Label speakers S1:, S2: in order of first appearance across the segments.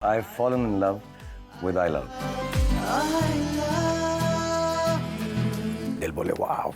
S1: I've fallen in love with I love. दिल बोले वाव.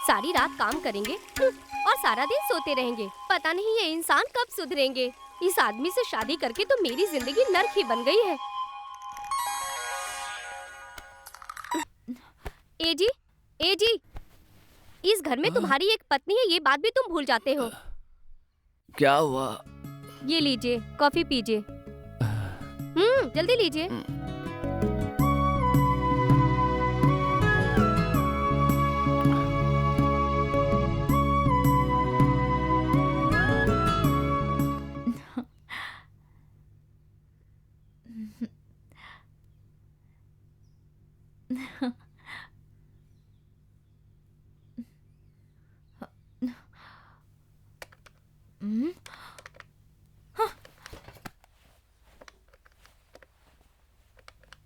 S2: सारी रात काम करेंगे और सारा दिन सोते रहेंगे। पता नहीं ये इंसान कब सुधरेंगे। इस आदमी से शादी करके तो मेरी जिंदगी नर्क ही बन गई है। एजी, एजी, इस घर में तुम्हारी एक पत्नी है, ये बात भी तुम भूल जाते हो।
S3: क्या हुआ?
S2: ये लीजिए, कॉफी पीजिए। जल्दी लीजिए।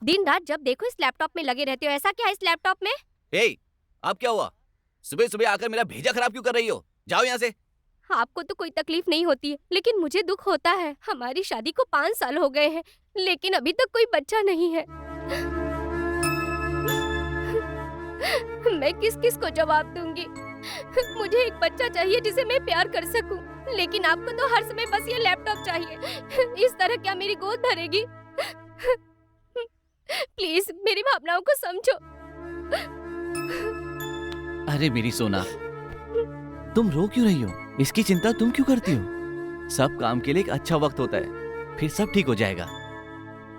S2: दिन रात जब देखो इस लैपटॉप में लगे रहते हो। ऐसा क्या है इस लैपटॉप में?
S3: अब क्या हुआ? सुबह सुबह आकर मेरा भेजा खराब क्यों कर रही हो? जाओ यहाँ से।
S2: आपको तो कोई तकलीफ नहीं होती है, लेकिन मुझे दुख होता है। हमारी शादी को 5 साल हो गए हैं, लेकिन अभी तक कोई बच्चा नहीं है। मैं किस किस को जवाब दूंगी? मुझे एक बच्चा चाहिए जिसे मैं प्यार कर सकूं, लेकिन आपको तो हर समय बस ये लैपटॉप चाहिए। इस तरह क्या मेरी गोद भरेगी? प्लीज मेरी भावनाओं को समझो।
S3: अरे मेरी सोना, तुम रो क्यों रही हो? इसकी चिंता तुम क्यों करती हो? सब काम के लिए एक अच्छा वक्त होता है, फिर सब ठीक हो जाएगा।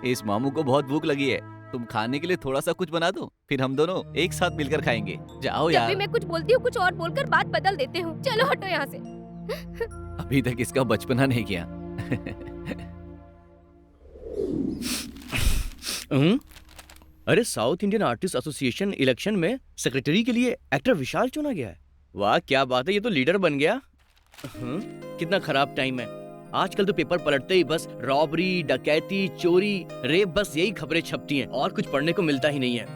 S3: इस मामू को बहुत भूख लगी है, तुम खाने के लिए थोड़ा सा कुछ बना दो, फिर हम दोनों एक साथ मिलकर खाएंगे। जाओ यार।
S2: जब भी मैं कुछ बोलती हूँ कुछ और बोलकर बात बदल देते हो। चलो हटो यहाँ से।
S3: अभी तक इसका बचपना नहीं गया।
S4: अरे south Indian artist association election में सेक्रेटरी के लिए एक्टर विशाल चुना गया है। वाह क्या बात है, ये तो लीडर बन गया। कितना खराब टाइम है। आजकल तो पेपर पलटते ही बस रॉबरी, डकैती, चोरी, रेप, बस यही खबरें छपती हैं और कुछ पढ़ने को मिलता ही नहीं है।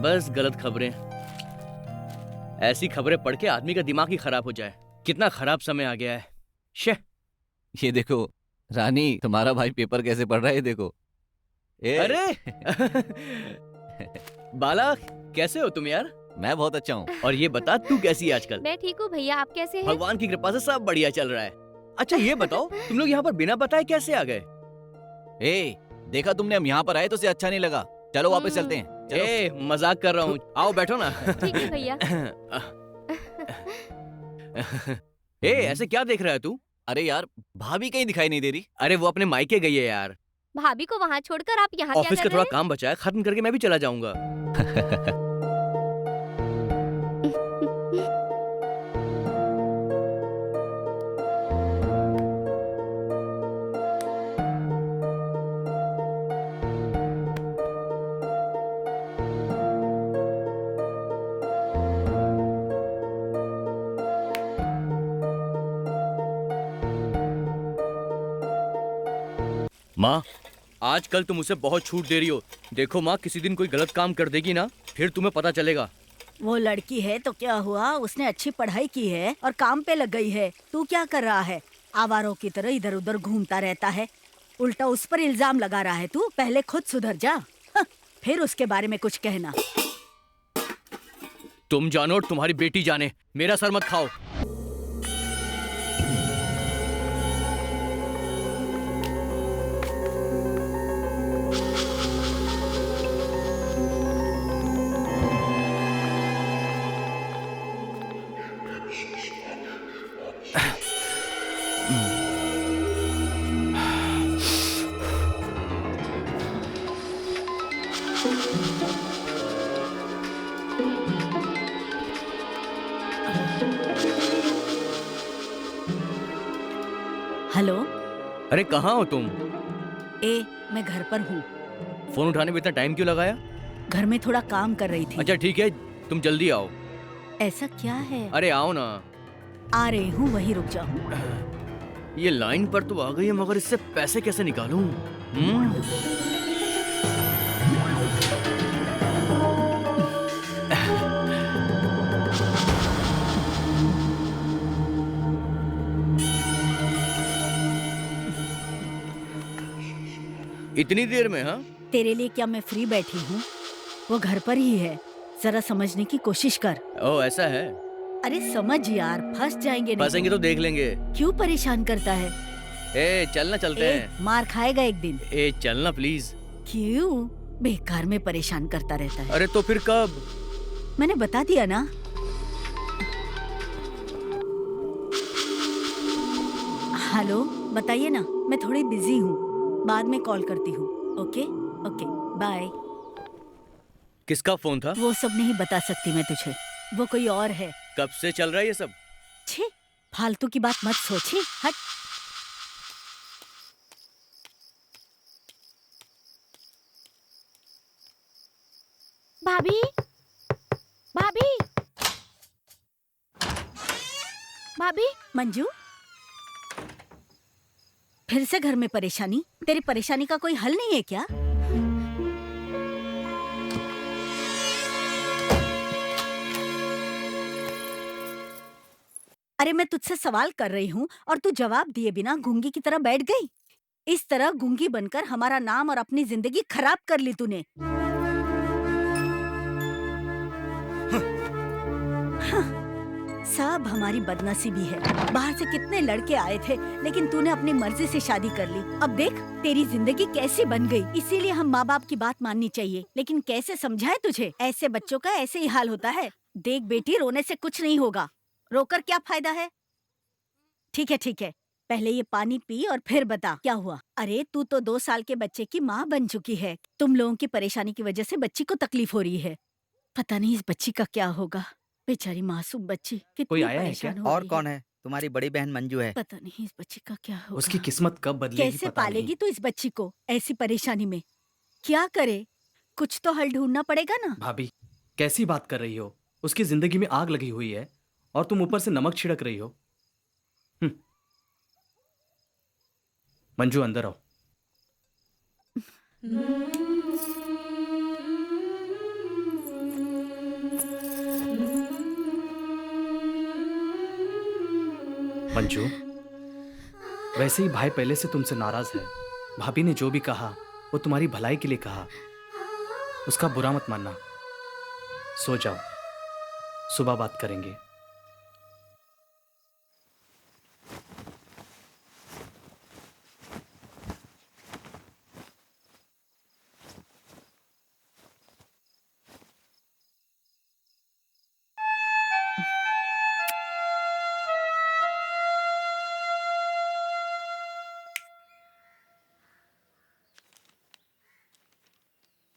S4: बस गलत खबरें। ऐसी खबरें पढ़ के आदमी का दिमाग ही खराब हो जाए। कितना खराब समय आ गया है। शे।
S3: ये देखो रानी, तुम्हारा भाई पेपर कैसे पढ़ रहा है, देखो।
S4: अरे बाला, कैसे हो तुम यार?
S3: मैं बहुत अच्छा हूँ।
S4: और ये बता तू कैसी है आजकल?
S2: मैं ठीक हूँ भैया, आप कैसे हैं?
S4: भगवान की कृपा से सब बढ़िया चल रहा है। अच्छा ये बताओ, तुम लोग यहाँ पर बिना बताए कैसे आ गए?
S3: देखा तुमने, हम यहाँ पर आए तो उसे अच्छा नहीं लगा। चलो वापस चलते हैं। चलो।
S4: मजाक कर रहा हूँ, आओ बैठो ना।
S2: ठीक है भैया।
S4: ऐसे क्या देख रहा है तू?
S3: अरे यार, भाभी कहीं दिखाई नहीं दे रही।
S4: अरे वो अपने मायके गई है यार।
S2: भाभी को वहाँ छोड़कर आप यहाँ क्या
S4: ऑफिस
S2: कर
S4: का
S2: रहे
S4: थोड़ा
S2: हैं?
S4: काम बचा है, खत्म करके मैं भी चला जाऊंगा। माँ, आजकल तुम उसे बहुत छूट दे रही हो। देखो माँ, किसी दिन कोई गलत काम कर देगी ना, फिर तुम्हें पता चलेगा।
S5: वो लड़की है तो क्या हुआ, उसने अच्छी पढ़ाई की है और काम पे लग गई है। तू क्या कर रहा है? आवारों की तरह इधर उधर घूमता रहता है, उल्टा उस पर इल्जाम लगा रहा है। तू पहले खुद सुधर जा, फिर उसके बारे में कुछ कहना।
S4: तुम जानो और तुम्हारी बेटी जाने, मेरा सर मत खाओ।
S5: हेलो।
S4: अरे कहाँ हो तुम?
S5: मैं घर पर हूँ।
S4: फोन उठाने में इतना टाइम क्यों लगाया?
S5: घर में थोड़ा काम कर रही थी।
S4: अच्छा ठीक है, तुम जल्दी आओ।
S5: ऐसा क्या है?
S4: अरे आओ ना।
S5: आ रही हूँ, वहीं रुक जाओ।
S4: ये लाइन पर तो आ गई है, मगर इससे पैसे कैसे निकालूं? इतनी देर में? हाँ,
S5: तेरे लिए क्या मैं फ्री बैठी हूँ? वो घर पर ही है, जरा समझने की कोशिश कर।
S4: ओ ऐसा है।
S5: अरे समझ यार, फंस जाएंगे नहीं
S4: फंसेंगे तो देख लेंगे।
S5: क्यों परेशान करता है?
S4: ए चलना, चलते हैं।
S5: मार खाएगा एक दिन।
S4: ए चलना प्लीज।
S5: क्यों? बेकार में परेशान करता रहता है।
S4: अरे तो फिर कब?
S5: मैंने बता दिया ना। हेलो, बताइए ना, मैं थोड़ी बिजी हूँ, बाद में कॉल करती हूँ। Okay okay, bye.
S4: किसका फोन था?
S5: वो सब नहीं बता सकती मैं तुझे, वो कोई और है।
S4: कब से चल रहा है ये सब?
S5: छी, फालतू की बात मत सोची, हट।
S2: भाभी, भाभी, भाभी।
S5: मंजू, फिर से घर में परेशानी? तेरी परेशानी का कोई हल नहीं है क्या? अरे मैं तुझसे सवाल कर रही हूँ और तू जवाब दिए बिना गूंगी की तरह बैठ गई। इस तरह गूंगी बनकर हमारा नाम और अपनी जिंदगी खराब कर ली तूने। सब हमारी बदनसीबी है। बाहर से कितने लड़के आए थे, लेकिन तूने अपनी मर्जी से शादी कर ली। अब देख तेरी जिंदगी कैसी बन गई। इसीलिए हम माँ बाप की बात माननी चाहिए, लेकिन कैसे समझाए तुझे? ऐसे बच्चों का ऐसे ही हाल होता है। देख बेटी, रोने से कुछ नहीं होगा, रोकर क्या फायदा है? ठीक है, पहले ये पानी पी और फिर बता क्या हुआ। अरे तू तो 2 साल के बच्चे की माँ बन चुकी है। तुम लोगों की परेशानी की वजह से बच्ची को तकलीफ हो रही है। पता नहीं इस बच्ची का क्या होगा। बेचारी मासूम बच्ची कितनी
S6: कोई आया है
S5: परेशान
S6: क्या?
S5: हो
S7: और
S5: रही
S7: कौन है? तुम्हारी बड़ी बहन मंजू है।
S5: पता नहीं इस बच्ची का क्या होगा।
S6: उसकी किस्मत कब बदलेगी
S5: कैसे
S6: पता
S5: पालेगी
S6: नहीं।
S5: तू इस बच्ची को ऐसी परेशानी में? क्या करे? कुछ तो हल ढूंढना पड़ेगा ना।
S6: भाभी कैसी बात कर रही हो? उसकी जिंदगी में आग लगी हुई है और तुम ऊपर से नमक छिड़क रही हो। मंजू अंदर आओ। मंजू, वैसे ही भाई पहले से तुमसे नाराज है। भाभी ने जो भी कहा वो तुम्हारी भलाई के लिए कहा, उसका बुरा मत मानना। सो जाओ, सुबह बात करेंगे।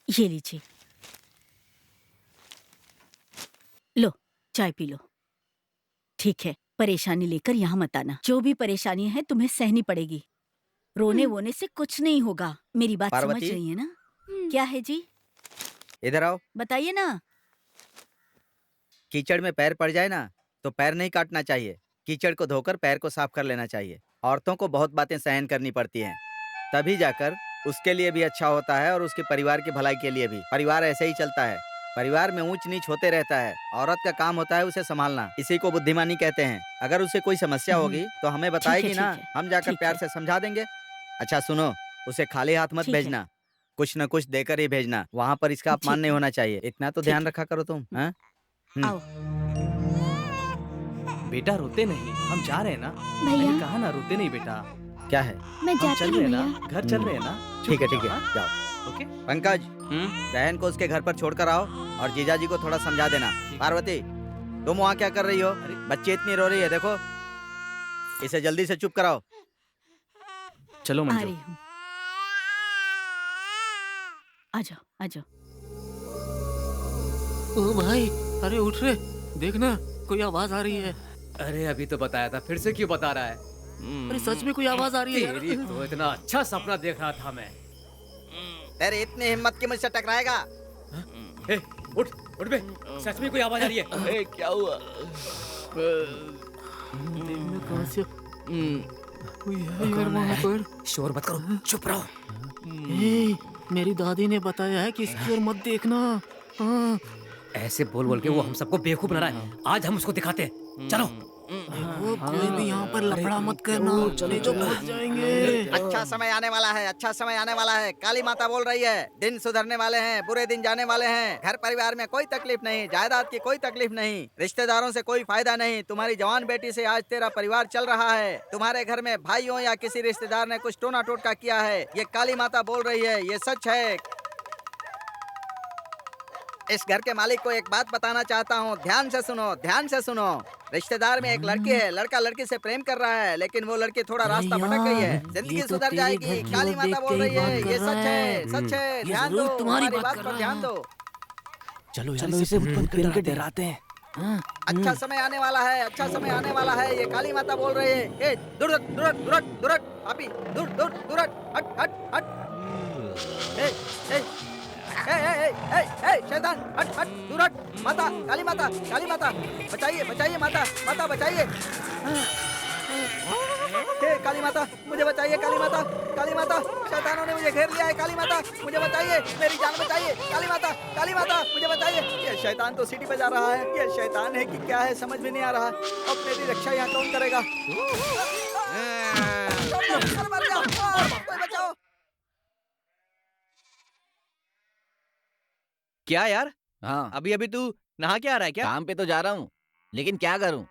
S5: ये लीजिए, लो चाय पी लो। ठीक है, परेशानी लेकर यहाँ मत आना। जो भी परेशानी है तुम्हें सहनी पड़ेगी। रोने वोने से कुछ नहीं होगा। मेरी बात समझ
S7: पार्वती?
S5: रही है ना? क्या है जी?
S7: इधर आओ।
S5: बताइए ना।
S7: कीचड़ में पैर पड़ जाए ना तो पैर नहीं काटना चाहिए। कीचड़ को धोकर पैर को साफ कर लेना चाहिए। औरतों को बहुत बातें सहन करनी पड़ती हैं, तभी जाकर उसके लिए भी अच्छा होता है और उसके परिवार की भलाई के लिए भी। परिवार ऐसे ही चलता है। परिवार में ऊंच नीच होते रहता है। औरत का काम होता है उसे संभालना। इसी को बुद्धिमानी कहते हैं। अगर उसे कोई समस्या होगी तो हमें बताएगी ना,
S5: ठीक है,
S7: हम जाकर
S5: ठीक
S7: प्यार
S5: है।
S7: से समझा देंगे। अच्छा सुनो, उसे खाली हाथ मत
S5: ठीक है।
S7: भेजना, कुछ न कुछ देकर ही भेजना। वहाँ पर इसका अपमान
S5: ठीक
S7: नहीं
S5: है।
S7: होना चाहिए। इतना तो
S5: ठीक
S7: ध्यान
S5: है।
S7: रखा करो तुम। हाँ?
S5: आओ
S6: बेटा रोते नहीं, हम जा रहे हैं ना।
S2: भैया
S6: मैंने कहा ना रोते नहीं बेटा।
S7: क्या है?
S2: मैं
S6: हम
S2: जाती
S6: चल
S2: हूँ
S6: रहे हैं
S2: भैया।
S6: ना, घर चल रहे हैं ना।
S7: ठीक है ठीक है,
S6: हाँ?
S7: जाओ।
S6: ओके।
S7: पंकज, बहन को उसके घर पर छोड़कर आओ और जीजाजी को थोड़ा समझा देना। पार्वती, तुम वहाँ क्या कर रही हो?
S6: अरे।
S7: बच्ची इतनी रो रही है, देखो इसे जल्दी से चुप कराओ।
S6: चलो
S5: आ
S6: मंजू।
S5: रही हूँ। आ जाओ आ जाओ।
S8: ओ भाई, अरे उठ रे, देखना कोई आवाज आ रही है।
S9: अरे अभी तो बताया था, फिर से क्यों बता रहा है?
S8: अरे सच में कोई आवाज आ रही है।
S9: तेरी तो इतना अच्छा सपना देख रहा था मैं।
S7: तेरी इतनी हिम्मत की मुझसे टकराएगा?
S9: ए, उठ उठ बे, सच में कोई आवाज आ रही है।
S3: ए, क्या हुआ?
S8: देखना कहाँ से कोई है यार वहाँ पर।
S9: शोर मत करो, चुप रहो।
S8: ए, मेरी दादी ने बताया है कि इसकी ओर मत देखना। हाँ।
S9: ऐसे बोल बोल के वो हम सबको बेवकूफ बना रहा है। आज हम उसको दिखाते हैं, चलो।
S8: देखो, कोई भी यहाँ पर लफड़ा मत करना, चले तो पहुंच जाएंगे।
S7: अच्छा समय आने वाला है, अच्छा समय आने वाला है। काली माता बोल रही है, दिन सुधरने वाले हैं, बुरे दिन जाने वाले हैं। घर परिवार में कोई तकलीफ नहीं, जायदाद की कोई तकलीफ नहीं, रिश्तेदारों से कोई फायदा नहीं। तुम्हारी जवान बेटी से आज तेरा परिवार चल रहा है। तुम्हारे घर में भाइयों या किसी रिश्तेदार ने कुछ टोना टोटका किया है। ये काली माता बोल रही है, ये सच है। इस घर के मालिक को एक बात बताना चाहता हूँ, ध्यान से सुनो, ध्यान से सुनो। रिश्तेदार में एक लड़की है, लड़का लड़की से प्रेम कर रहा है, लेकिन वो लड़की थोड़ा रास्ता भटक गई है। जिंदगी सुधर जाएगी, काली माता बोल रही है, ये सच है, सच है। ध्यान दो, तुम्हारी बात पर ध्यान दो।
S3: चलो इसे बंद करके डराते हैं।
S7: अच्छा समय आने वाला है, अच्छा समय आने वाला है, ये काली माता बोल रही है। ए, दूर दूर दूर दूर पापी, दूर दूर दूर हट हट हट। ए ए ए ए ए ए शैतान, हट हट दूर हट। माता, काली माता, काली माता, बचाइए बचाइए माता, माता बचाइए। हे काली माता, मुझे बचाइए, काली माता, काली माता, शैतानों ने मुझे घेर लिया है। काली माता, मुझे बताइए, मेरी जान बचाइए। काली माता, काली माता, मुझे बताइए। ये शैतान तो सीटी बजा रहा है, ये शैतान है कि क्या है समझ में नहीं आ रहा। अब मेरी रक्षा यहाँ कौन करेगा? कोई बचाओ।
S4: क्या यार,
S3: हाँ,
S4: अभी अभी तू नहा के आ रहा है क्या?
S3: काम पे तो जा रहा हूँ, लेकिन क्या करूँ,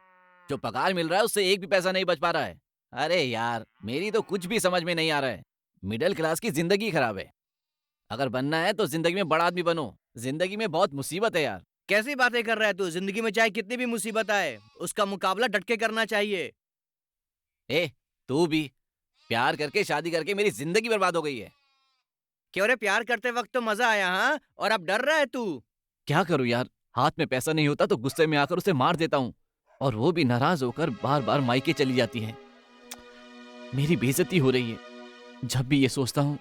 S3: जो पगार मिल रहा है उससे एक भी पैसा नहीं बच पा रहा है। अरे यार, मेरी तो कुछ भी समझ में नहीं आ रहा है। मिडिल क्लास की जिंदगी खराब है। अगर बनना है तो जिंदगी में बड़ा आदमी बनो। जिंदगी में बहुत मुसीबत है यार।
S4: कैसी बातें कर रहा है तू? जिंदगी में चाहे कितनी भी मुसीबत आए, उसका मुकाबला डट के करना चाहिए।
S3: ए, तू भी प्यार करके शादी करके मेरी जिंदगी बर्बाद हो गई है।
S4: क्यों रे, प्यार करते वक्त तो मजा आया, हाँ? और अब डर रहा है तू?
S3: क्या करूँ यार, हाथ में पैसा नहीं होता तो गुस्से में आकर उसे मार देता हूँ, और वो भी नाराज होकर बार बार मायके चली जाती है। मेरी बेइज्जती हो रही है। जब भी ये सोचता हूँ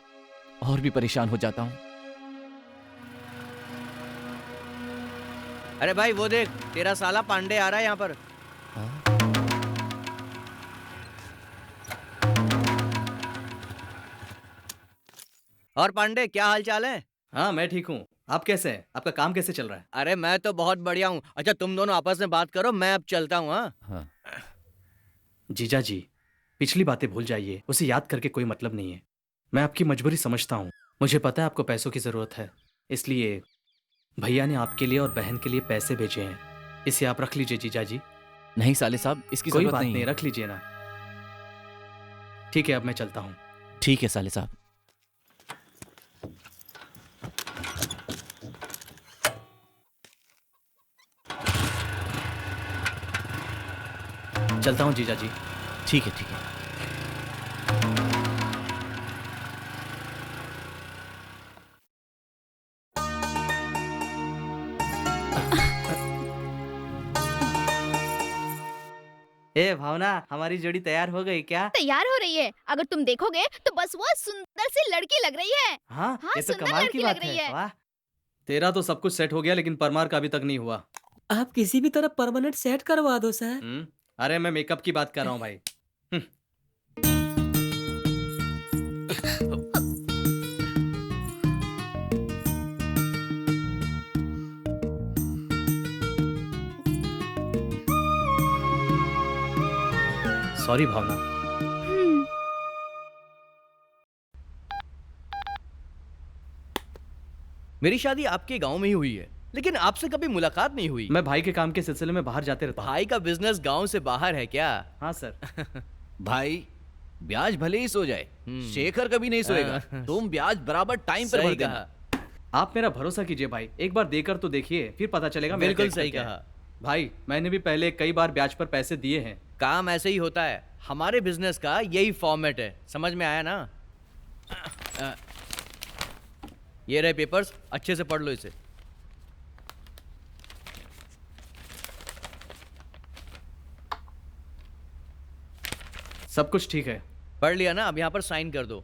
S3: और भी परेशान हो जाता हूँ।
S4: अरे भाई वो देख, तेरा साला पांडे आ रहा है यहाँ पर। और पांडे, क्या हाल चाल है?
S6: हाँ, मैं ठीक हूँ। आप कैसे हैं? आपका काम कैसे चल रहा है?
S4: अरे मैं तो बहुत बढ़िया हूँ। अच्छा तुम दोनों आपस में बात करो, मैं अब चलता हूँ। हाँ,
S6: जीजा जी, पिछली बातें भूल जाइए, उसे याद करके कोई मतलब नहीं है। मैं आपकी मजबूरी समझता हूँ, मुझे पता है आपको पैसों की ज़रूरत है, इसलिए भैया ने आपके लिए और बहन के लिए पैसे भेजे हैं। इसे आप रख लीजिए जीजा जी।
S3: नहीं साले साहब, इसकी
S6: कोई
S3: जरूरत
S6: बात
S3: नहीं
S6: नहीं,
S3: है।
S6: रख लीजिए ना। ठीक है, अब मैं चलता हूँ।
S3: ठीक है साले साहब।
S6: चलता हूँ जीजा जी।
S3: ठीक है, ठीक है।
S7: ए भावना, हमारी जोड़ी तैयार हो गई क्या?
S2: तैयार हो रही है। अगर तुम देखोगे तो बस वो सुंदर सी लड़की लग रही है।
S6: हाँ,
S2: हाँ,
S6: ये तो
S2: सुंदर
S6: कमाल
S2: लड़की
S6: की
S2: लग
S6: बात
S2: रही
S6: है।
S2: है।
S6: वाह, तेरा तो सब कुछ सेट हो गया, लेकिन परमार का अभी तक नहीं हुआ।
S10: आप किसी भी तरह परमानेंट सेट करवा दो सर।
S6: अरे मैं मेकअप की बात कर रहा हूँ भाई। सॉरी भावना।
S4: मेरी शादी आपके गांव में ही हुई है, लेकिन आपसे कभी मुलाकात नहीं हुई।
S6: मैं भाई के काम के सिलसिले में बाहर जाते रहता हूँ।
S4: भाई का बिजनेस गांव से बाहर है क्या?
S6: हाँ सर।
S3: भाई, ब्याज भले ही सो जाए, शेखर कभी नहीं सोएगा। तुम ब्याज बराबर टाइम पर भर देना।
S6: आप मेरा भरोसा कीजिए भाई, एक बार देकर तो देखिए, फिर पता चलेगा। मेरा
S4: बिल्कुल
S6: कैरेक्टर
S4: सही
S6: क्या है।
S4: कहा
S6: भाई, मैंने भी पहले कई बार ब्याज पर पैसे दिए हैं।
S4: काम ऐसे ही होता है, हमारे बिजनेस का यही फॉर्मेट है। समझ में आया ना? ये रहे पेपर्स, अच्छे से पढ़ लो इसे।
S6: सब कुछ ठीक है।
S4: पढ़ लिया ना? अब यहाँ पर साइन कर दो।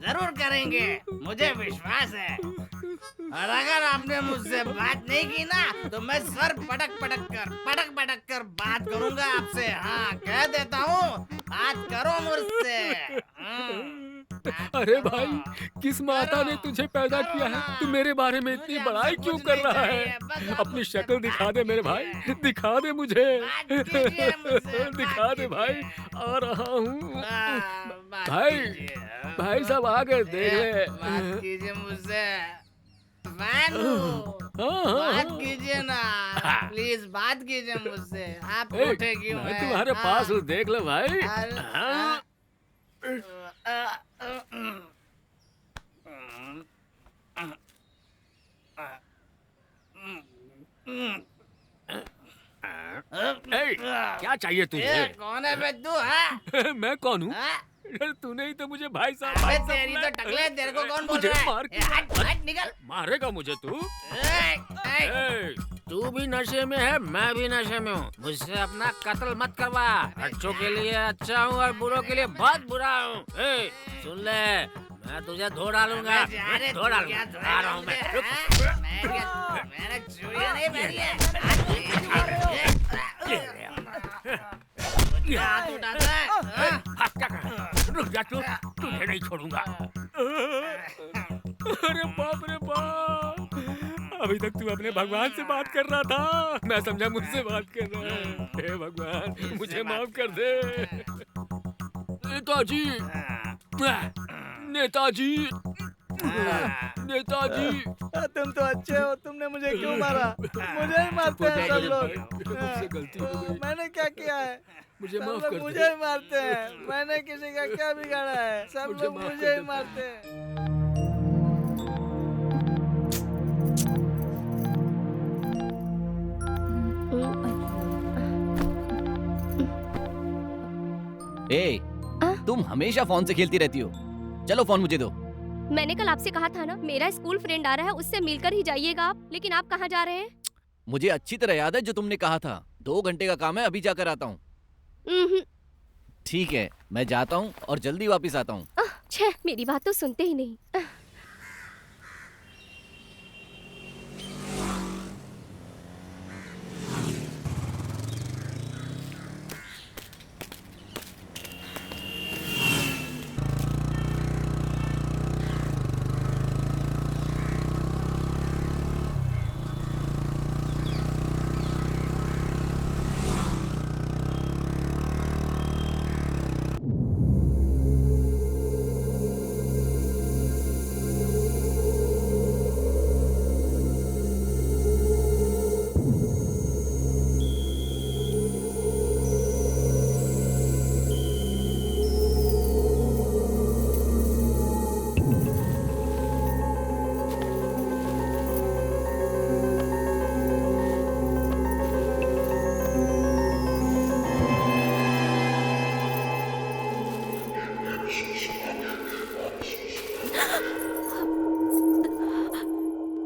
S11: जरूर करेंगे, मुझे विश्वास है। और अगर आपने मुझसे बात नहीं की ना तो मैं सर पटक पटक कर बात करूंगा आपसे। हाँ, कह देता हूँ, बात करो मुझसे।
S8: अरे भाई, किस माता ने तुझे पैदा किया है? तू मेरे बारे में इतनी बड़ाई क्यों कर रहा है? अपनी शक्ल दिखा दे मेरे भाई, दिखा दे मुझे। दिखा दे भाई, आ रहा हूँ। भाई साहब आ गए, देख ले।
S11: बात कीजिए मुझसे, बात कीजिए ना, प्लीज बात कीजिए मुझसे। आप उठे क्यों
S8: मैं
S11: हैं?
S8: तुम्हारे पास हूँ, देख ले भाई। क्या चाहिए तुझे?
S11: कौन है बे तू? हाँ?
S8: मैं कौन हूँ?
S11: हाँ?
S8: तूने ही तो मुझे भाई साहब
S11: अबे तेरी तो टकले, तेरे को कौन बोल रहा है?
S8: मार
S11: हट, निकल।
S8: मारेगा मुझे तू?
S11: ए,
S8: तू भी नशे में है, मैं भी नशे में हूँ। मुझसे अपना कत्ल मत करवा। अच्छों के लिए अच्छा हूँ और बुरों के लिए बहुत बुरा हूँ। सुन ले, मैं तुझे धो डालूंगा, धो डालूंगा। आ रहा हूँ मैं।
S11: मैंने चूड़ियां नहीं पहनी है। हाथ उठाता है।
S8: हाथ क्या कर? रुक जा तू, तुझे नहीं छोड़ूंगा। अरे बाप रे बाप, अभी तक तू अपने भगवान से बात कर रहा था, मैं समझा मुझसे बात कर रहा है। हे भगवान, मुझे माफ कर दे। नेताजी, नेताजी, नेताजी।
S7: तुम तो अच्छे हो, तुमने मुझे क्यों मारा? मुझे ही मारते हैं सब लोग।
S8: मुझसे गलती हो गई,
S7: मैंने क्या किया है?
S8: मुझे
S7: सब
S8: माफ
S7: लोग
S8: कर
S7: मुझे
S8: दे।
S7: ही मारते हैं। मैंने किसी का क्या बिगाड़ा है? सब
S8: मुझे
S7: लोग
S8: माफ
S7: मुझे
S8: कर
S7: ही
S8: दे।
S7: मारते हैं।
S3: ए, तुम हमेशा फोन से खेलती रहती हो। चलो फोन मुझे दो।
S2: मैंने कल आपसे कहा था ना, मेरा स्कूल फ्रेंड आ रहा है, उससे मिलकर ही जाइएगा आप। लेकिन आप कहाँ जा रहे हैं?
S3: मुझे अच्छी तरह याद है जो तुमने कहा था। 2 घंटे का काम है, अभी जाकर आता हूँ। ठीक है, मैं जाता हूँ और जल्दी वापस आता हूँ।
S2: छह, मेरी बात तो सुनते ही नहीं।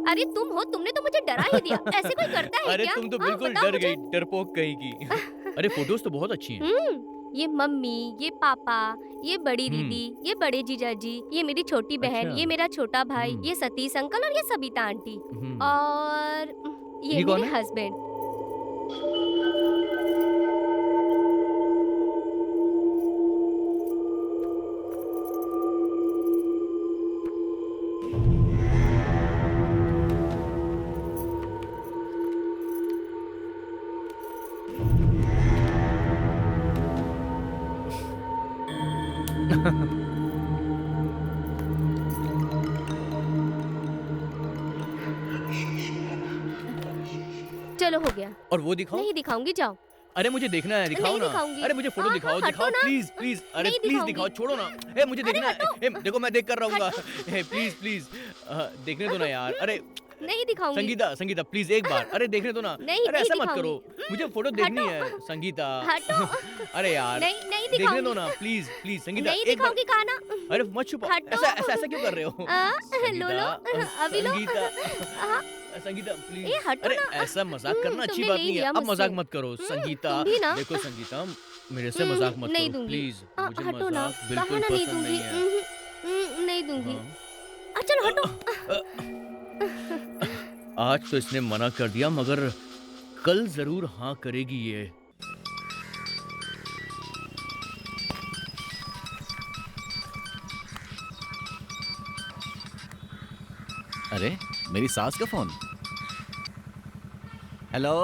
S2: अरे तुम हो, तुमने तो मुझे डरा ही दिया। ऐसे कोई करता है
S4: अरे
S2: क्या?
S4: तुम तो
S2: हाँ,
S4: बिल्कुल
S2: बताओ
S4: डर
S2: मुझे।
S4: गई, डरपोक कहेगी। अरे फोटोज तो बहुत अच्छी हैं।
S2: ये मम्मी, ये पापा, ये बड़ी
S4: हम्म।
S2: दीदी, ये बड़े जीजा जी, ये मेरी छोटी बहन,
S4: अच्छा।
S2: ये मेरा छोटा भाई,
S4: हम्म।
S2: ये सतीश अंकल और ये सबिता आंटी
S4: हम्म।
S2: और ये
S4: ये कौन
S2: मेरे
S4: है?
S2: हस्बैंड। चलो हो गया।
S4: और वो दिखाओ।
S2: नहीं दिखाऊंगी, जाओ।
S4: अरे मुझे देखना है, दिखाओ
S2: नहीं
S4: ना।
S2: दिखाऊंगी।
S4: अरे मुझे फोटो
S2: हाँ,
S4: दिखाओ,
S2: हाँ,
S4: दिखाओ
S2: हटो ना।
S4: Please please. अरे
S2: नहीं
S4: प्लीज
S2: दिखाऊंगी।
S4: दिखाओ, छोड़ो ना। ए मुझे देखना है। ए देखो मैं देख कर रहूंगा। ए प्लीज प्लीज देखने दो ना यार। अरे
S2: नहीं दिखाऊंगी।
S4: संगीता, संगीता प्लीज एक बार। अरे देखने दो ना।
S2: नहीं,
S4: अरे
S2: नहीं
S4: ऐसा मत करो,
S2: दिखाऊंगी।
S4: मुझे फोटो देखनी
S2: हटो।
S4: है संगीता।
S2: हटो।
S4: अरे यार
S2: नहीं, नहीं
S4: देखने
S2: दिखाऊंगी।
S4: दो ना प्लीज प्लीज संगीता
S2: नहीं
S4: एक बार।
S2: दिखाऊंगी, कहा ना।
S4: अरे मत छुपाओ,
S2: हटो।
S4: ऐसा ऐसा ऐसा क्यों कर रहे हो?
S2: लो लो, अभी लो।
S4: संगीता,
S2: हाँ,
S4: संगीता प्लीज।
S2: ये हटो
S4: अरे
S2: ना।
S4: ऐसा मजाक करना अच्छी
S2: तुमने
S4: बात
S2: ले
S4: नहीं है।
S2: लिया
S4: अब
S2: मुझसे।
S4: मजाक मत करो संगीता।
S2: तुम भी ना।
S4: देखो संगीता, मेरे से मजाक मत
S2: नहीं
S4: करो
S2: दूंगी।
S4: प्लीज। मुझे
S2: हटो ना,
S4: मजाक
S2: कहा
S4: बिल्कुल
S2: ना नहीं
S4: पसंद
S2: दूंगी।
S4: नहीं है।
S2: नहीं नहीं दूंगी। चलो हटो।
S4: आज तो इसने मना कर दिया, मगर कल जरूर हाँ करेगी ये।
S3: अरे मेरी सास का फोन। हेलो,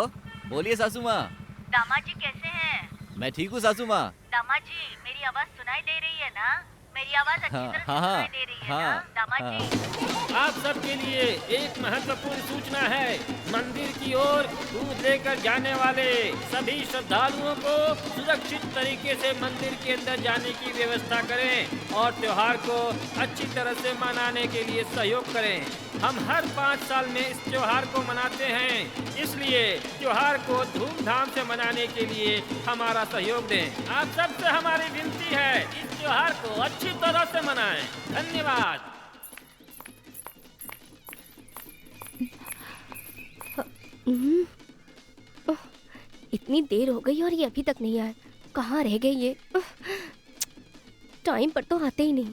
S3: बोलिए सासू माँ।
S5: दामाद जी कैसे हैं?
S3: मैं ठीक हूँ सासू माँ।
S5: दामाद जी मेरी आवाज सुनाई दे रही है ना? मेरी आवाज अच्छी तरह से सुनाई दे रही है ना? दामाद जी।
S8: आप सबके लिए एक महत्वपूर्ण सूचना है। मंदिर की ओर दूध लेकर जाने वाले सभी श्रद्धालुओं को सुरक्षित तरीके से मंदिर के अंदर जाने की व्यवस्था करें और त्योहार को अच्छी तरह से मनाने के लिए सहयोग करें। हम हर 5 साल में इस त्योहार को मनाते हैं, इसलिए त्योहार को धूमधाम से मनाने के लिए हमारा सहयोग दें। आप सबसे हमारी विनती है, इस त्योहार को अच्छी तरह से मनाएं। धन्यवाद।
S2: इतनी देर हो गई और ये अभी तक नहीं आया। कहाँ रह गए ये? टाइम पर तो आते ही नहीं।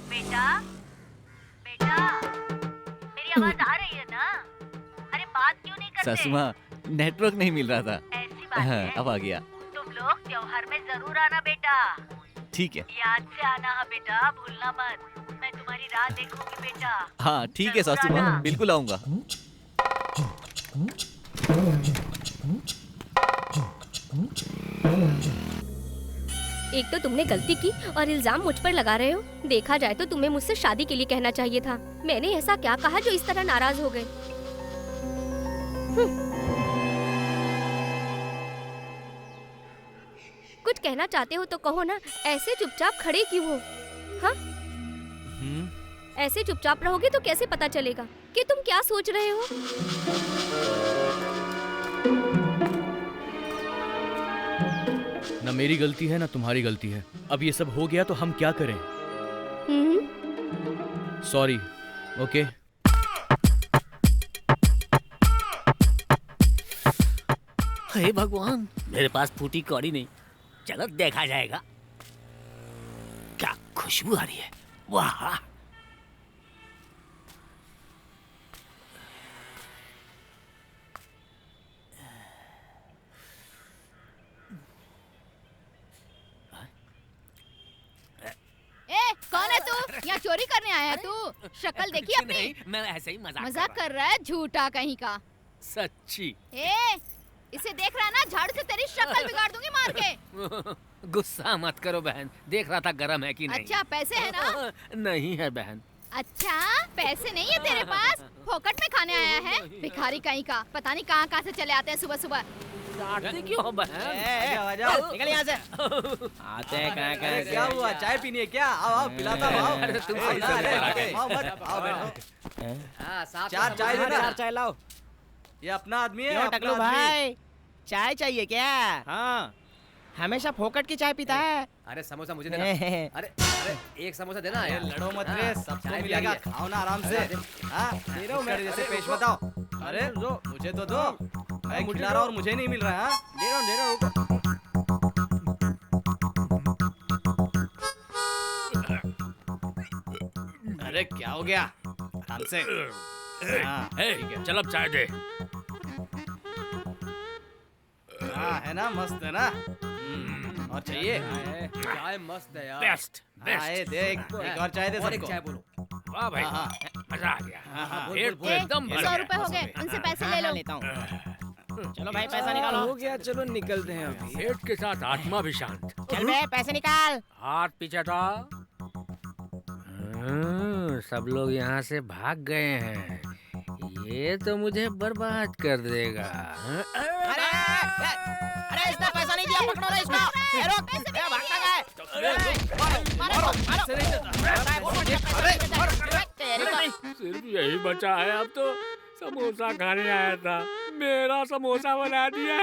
S5: बेटा, बेटा, मेरी आवाज आ रही है ना? अरे बात क्यों नहीं करते?
S3: सासू माँ, नेटवर्क नहीं मिल रहा था।
S5: ऐसी बात
S3: हाँ,
S5: है।
S3: अब आ गया।
S5: तुम लोग त्योहार में जरूर आना बेटा।
S3: ठीक है।
S5: याद से आना है बेटा, भूलना मत। मैं तुम्हारी राह देखूंगी बेटा।
S3: हाँ ठीक है सासू माँ, बिल्कुल आऊंगा।
S2: एक तो तुमने गलती की और इल्जाम मुझ पर लगा रहे हो। देखा जाए तो तुम्हें मुझसे शादी के लिए कहना चाहिए था। मैंने ऐसा क्या कहा जो इस तरह नाराज हो गए? कुछ कहना चाहते हो तो कहो ना, ऐसे चुपचाप खड़े क्यों हो? हाँ? ऐसे चुपचाप रहोगे तो कैसे पता चलेगा कि तुम क्या सोच रहे हो?
S4: न मेरी गलती है, न तुम्हारी गलती है। अब ये सब हो गया तो हम क्या करें? सॉरी। ओके।
S9: हे भगवान, मेरे पास फूटी कौड़ी नहीं। चलो देखा जाएगा। क्या खुशबू आ रही है, वाह।
S12: कौन है तू? यहाँ चोरी करने आया है तू? शक्ल देखी अपनी?
S9: नहीं, मैं ऐसे ही
S12: मजाक कर रहा है, झूठा कहीं का।
S9: सच्ची।
S12: इसे देख रहा है ना, झाड़ू से तेरी शक्ल बिगाड़ दूंगी मार के।
S9: गुस्सा मत करो बहन, देख रहा था गरम है कि नहीं।
S12: अच्छा पैसे है ना?
S9: नहीं है बहन।
S12: अच्छा पैसे नहीं है तेरे पास? फोकट में खाने आया है भिखारी कहीं का। पता नहीं कहाँ कहाँ से चले आते हैं सुबह सुबह।
S9: डांटते क्यों हो बहन?
S11: आ जाओ, निकल यहाँ से। आते हैं कहाँ
S7: क्या हुआ? चाय पीनी है क्या? आओ आओ, पिलाता हूँ। आओ।
S9: अरे तुम
S7: आओ,
S9: अरे,
S7: आओ मत, आओ बैठो। चार चाय देना।
S11: चार चाय लाओ।
S7: ये अपना आदमी है।
S11: क्यों
S7: अपना
S11: टकलू
S7: आदमी।
S11: भाई, चाय चाहिए क्या?
S7: हाँ।
S11: हमेशा फोकट की चाय पीता है।
S9: अरे समोसा मुझे देना। अरे एक समोसा देना यार।
S7: लड़ो मत रे, सबको
S9: चाय
S7: मिलेगा।
S9: पिलाइए।
S7: खाओ ना आराम से। हाँ, दे रहा हूँ मैं। जैसे पेश बताओ। अरे दो, मुझे तो दो। मैं खिला रहा और मुझे नहीं मिल रहा है।
S11: दे रहा हूँ।
S7: अरे क्या हो गया? आराम से। हाँ, ठीक है।
S8: चल अब चाय दे।
S7: हाँ, है ना, मस्त है ना। और चाहिए?
S9: चाय मस्त है यार।
S8: बेस्ट
S7: हाँ, ये दे एक और चाय दे
S9: और एक
S7: सबको।
S9: चाय बोलो।
S8: वाह भाई,
S7: हाँ,
S8: मजा आ गया।
S7: हाँ, हाँ,
S8: पेट तो एकदम भर
S12: 100
S8: गया।
S12: रुपए हो गए, उनसे पैसे ले लो।
S11: लेता हूँ। चलो भाई पैसा निकालो।
S9: हो गया, चलो निकलते हैं अभी।
S8: पेट के साथ आत्मा भी शांत।
S11: चल बे, पैसे निकाल।
S8: हाथ पीछे था। सब लोग यहाँ से भाग गए हैं। ये तो मुझे बर्बाद कर देगा।
S11: अरे अरे इसने पैसा नहीं दिया, पकड़ो रे इसको। ए रोक, ए भागता है। मारो
S8: सिर्फ यही बचा है अब तो। समोसा खाने आया था, मेरा समोसा बना दिया।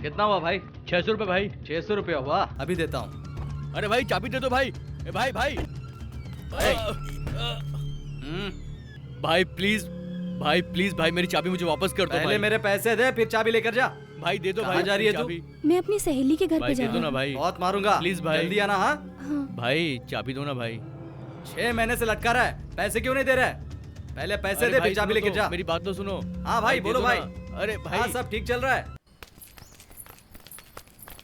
S6: कितना हुआ भाई?
S4: 600 रुपए भाई।
S6: 600 रुपया हुआ, अभी देता हूँ।
S4: अरे भाई चाबी दे दो भाई। ए भाई भाई भाई प्लीज भाई मेरी चाबी मुझे वापस कर दो
S6: पहले
S4: भाई।
S6: मेरे पैसे दे, फिर चाबी लेकर जा।
S4: भाई दे दो
S6: कहाँ
S4: भाई
S6: जा रही है तू?
S4: चाबी।
S2: मैं अपनी सहेली के घर
S4: भाई
S2: पे
S4: दे
S2: जा
S4: दो
S2: रही
S4: ना
S2: हूँ।
S4: भाई।
S6: बहुत मारूंगा,
S4: प्लीज भाई।
S6: जल्दी आना। हाँ,
S4: भाई चाबी दो ना भाई।
S6: 6 महीने से लटका रहा है, पैसे क्यों नहीं दे रहा है? पहले पैसे
S4: अरे
S6: दे,
S4: भाई
S6: फिर चाबी
S4: सुनो
S6: लेकर
S4: तो,
S6: जा।
S4: मेरी बात तो सुनो।
S6: हाँ भाई
S4: दे
S6: बोलो
S4: दो
S6: भाई।
S4: ना। अरे भाई
S6: हाँ सब ठीक चल रहा है।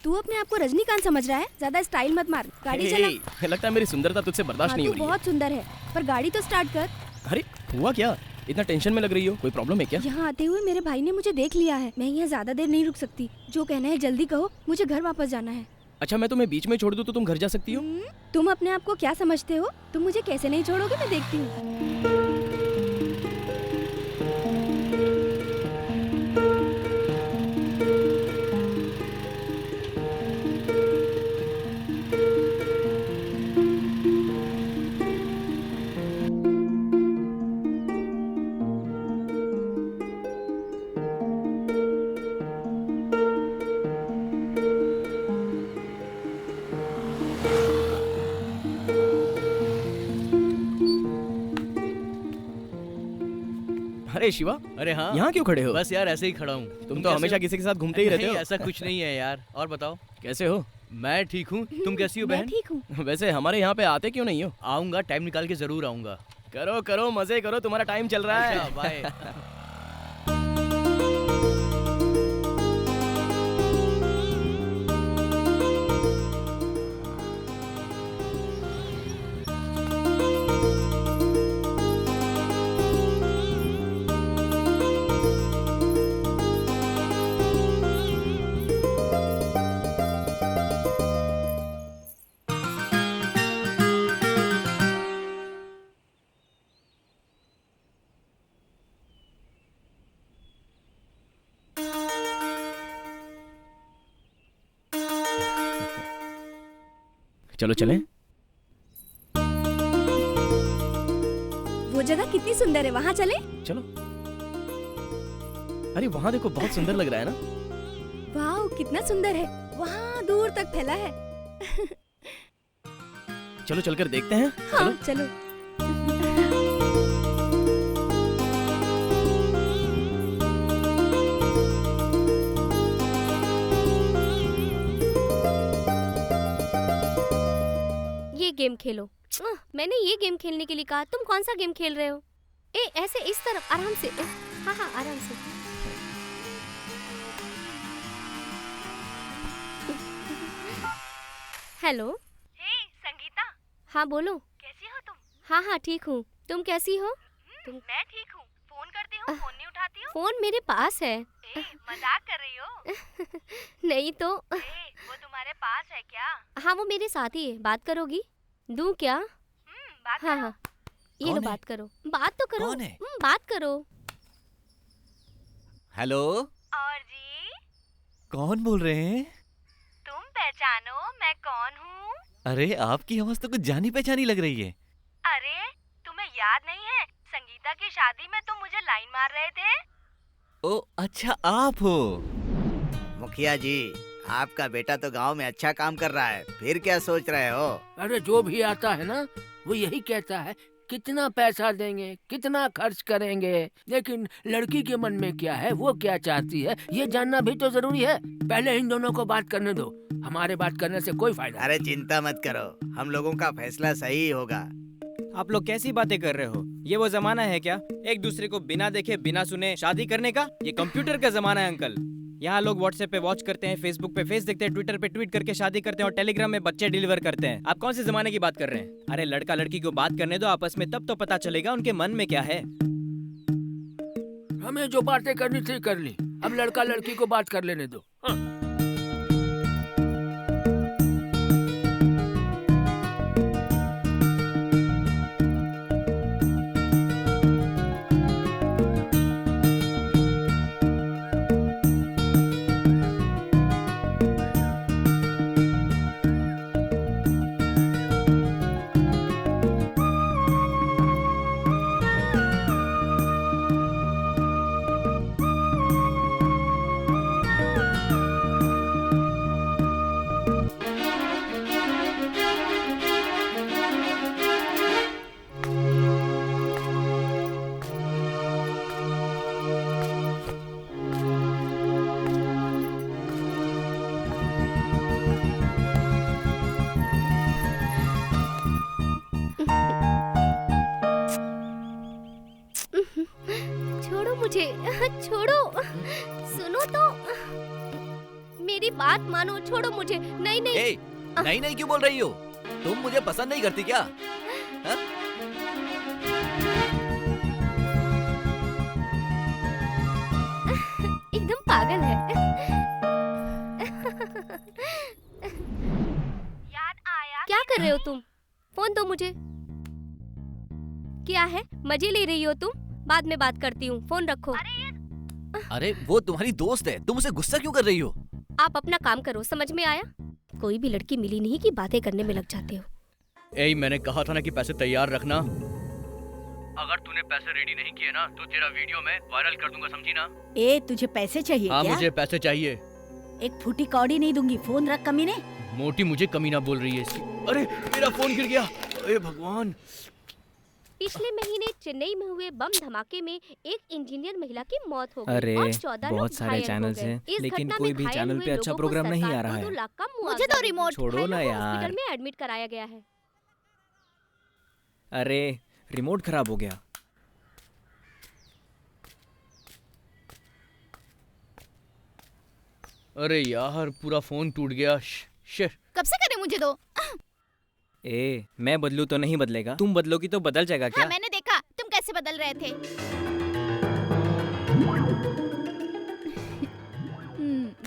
S2: तू अपने आप को रजनीकांत समझ रहा है? ज्यादा स्टाइल मत मार, गाड़ी चला।
S13: लगता है मेरी सुंदरता तुझसे बर्दाश्त
S2: हाँ,
S13: नहीं
S2: तू
S13: हो रही है।
S2: बहुत सुंदर है, पर गाड़ी तो स्टार्ट कर।
S13: अरे हुआ क्या? इतना टेंशन में लग रही हो, कोई प्रॉब्लम है क्या?
S2: यहाँ आते हुए मेरे भाई ने मुझे देख लिया है। मैं यहाँ ज्यादा देर नहीं रुक सकती। जो कहना है जल्दी कहो, मुझे घर वापस जाना है।
S13: अच्छा मैं तुम्हें बीच में छोड़ दूं तो तुम घर जा सकती हो?
S2: तुम अपने आप को क्या समझते हो? तुम मुझे कैसे नहीं छोड़ोगे, मैं देखती हूँ।
S13: अरे शिवा,
S4: अरे हाँ
S13: यहाँ क्यों खड़े हो?
S4: बस यार ऐसे ही खड़ा हूँ।
S13: तुम तो हमेशा किसी के साथ घूमते ही रहते हो।
S4: ऐसा कुछ नहीं है यार। और बताओ
S13: कैसे हो?
S4: मैं ठीक हूँ, तुम कैसी हो
S2: मैं
S4: बहन?
S2: ठीक हूँ।
S13: वैसे हमारे यहाँ पे आते क्यों नहीं हो?
S4: आऊंगा, टाइम निकाल के जरूर आऊंगा।
S13: करो करो मजे करो, तुम्हारा टाइम चल रहा है।
S4: अच्छा, बाय।
S13: चलो चलें।
S2: वो जगह कितनी सुंदर है, वहाँ चले?
S13: चलो। अरे वहाँ देखो, बहुत सुंदर लग रहा है ना?
S2: वाह कितना सुंदर है, वहाँ दूर तक फैला है।
S13: चलो चलकर देखते हैं।
S2: हाँ चलो। ये गेम खेलो। मैंने ये गेम खेलने के लिए कहा, तुम कौन सा गेम खेल रहे हो? ए ऐसे इस तरफ आराम से। हाँ हाँ आराम से। हेलो।
S14: हे संगीता।
S2: हाँ बोलो।
S14: कैसी हो तुम?
S2: हाँ हाँ ठीक हूँ, तुम कैसी हो?
S14: मैं ठीक हूँ। फोन करती हूँ, फोन नहीं उठाती हो?
S2: फोन मेरे पास है।
S14: मजाक कर रही हो?
S2: नहीं तो।
S14: वो तुम्हारे पास है क्या?
S2: हाँ वो मेरे साथ ही है, बात करोगी? दूं क्या?
S14: बात
S2: हाँ
S14: करो।
S2: हाँ ये लो,
S3: कौन है?
S2: बात करो, बात तो करो।
S3: कौन है?
S2: बात करो।
S3: हेलो,
S14: और जी
S3: कौन बोल रहे हैं?
S14: तुम पहचानो मैं कौन हूँ?
S3: अरे आपकी आवाज तो कुछ जानी पहचानी लग रही है।
S14: अरे तुम्हें याद नहीं है, संगीता की शादी में तुम मुझे लाइन मार रहे थे।
S3: ओ अच्छा आप हो।
S7: मुखिया जी, आपका बेटा तो गांव में अच्छा काम कर रहा है, फिर क्या सोच रहे हो?
S8: अरे जो भी आता है ना वो यही कहता है कितना पैसा देंगे, कितना खर्च करेंगे, लेकिन लड़की के मन में क्या है, वो क्या चाहती है, ये जानना भी तो जरूरी है। पहले इन दोनों को बात करने दो, हमारे बात करने से कोई फायदा नहीं।
S7: अरे चिंता मत करो, हम लोगों का फैसला सही होगा।
S15: आप लोग कैसी बातें कर रहे हो? ये वो जमाना है क्या एक दूसरे को बिना देखे बिना सुने शादी करने का? ये कंप्यूटर का जमाना है अंकल। यहाँ लोग व्हाट्सएप पे वॉच करते हैं, फेसबुक पे फेस देखते हैं, ट्विटर पे ट्वीट करके शादी करते हैं और टेलीग्राम में बच्चे डिलीवर करते हैं। आप कौन से जमाने की बात कर रहे हैं? अरे लड़का लड़की को बात करने दो आपस में, तब तो पता चलेगा उनके मन में क्या है।
S8: हमें जो बातें करनी थी कर ली, अब लड़का लड़की को बात कर लेने दो। हाँ।
S2: मुझे, छोड़ो। सुनो तो, मेरी बात मानो, छोड़ो मुझे। नहीं नहीं।
S3: ए, नहीं नहीं क्यों बोल रही हो? तुम मुझे पसंद नहीं करती क्या? हा?
S2: एकदम पागल है।
S14: याद आया?
S2: क्या कर रहे हो तुम? फोन दो मुझे। क्या है, मजे ले रही हो तुम? बाद में बात करती हूँ, फोन रखो।
S3: अरे वो तुम्हारी दोस्त है, तुम उसे गुस्सा क्यों कर रही हो?
S2: आप अपना काम करो, समझ में आया? कोई भी लड़की मिली नहीं कि बातें करने में लग जाते हो।
S4: ए, मैंने कहा था ना कि पैसे तैयार रखना। अगर तूने पैसे रेडी नहीं किए ना तो तेरा वीडियो मैं वायरल कर दूंगा, समझी ना?
S5: ए, तुझे पैसे चाहिए
S4: हाँ,
S5: क्या?
S4: मुझे पैसे चाहिए।
S5: एक फूटी कौड़ी नहीं दूंगी, फोन रख कमीने।
S4: मोटी मुझे कमीना बोल रही है इसकी। अरे मेरा फोन गिर गया। अरे भगवान।
S2: पिछले महीने चेन्नई में हुए बम धमाके में एक इंजीनियर महिला की मौत हो गई
S15: अरे
S2: और 14 लोग
S15: बहुत सारे
S2: घायल हो
S15: चैनल्स
S2: गए।
S15: हैं,
S2: इस
S15: लेकिन
S2: घटना
S15: कोई
S2: में
S15: भी
S2: घायल
S15: चैनल
S2: हुए
S15: पे अच्छा
S2: लोगों को
S15: प्रोग्राम नहीं
S2: सरकार
S15: आ रहा
S2: 2
S15: है।
S2: लाख का
S12: मुझे
S2: मुआवजा
S12: तो
S2: देगी।
S12: रिमोट।
S15: छोड़ो ना
S2: घायलों को
S15: यार।
S2: हॉस्पिटल में एडमिट कराया गया है।
S15: अरे रिमोट खराब हो गया।
S4: अरे यार पूरा फोन टूट गया। शिट।
S12: कब से करे मुझे दो?
S15: ए, मैं बदलू तो नहीं बदलेगा, तुम बदलोगी तो बदल जाएगा क्या?
S12: हाँ, मैंने देखा तुम कैसे बदल रहे थे।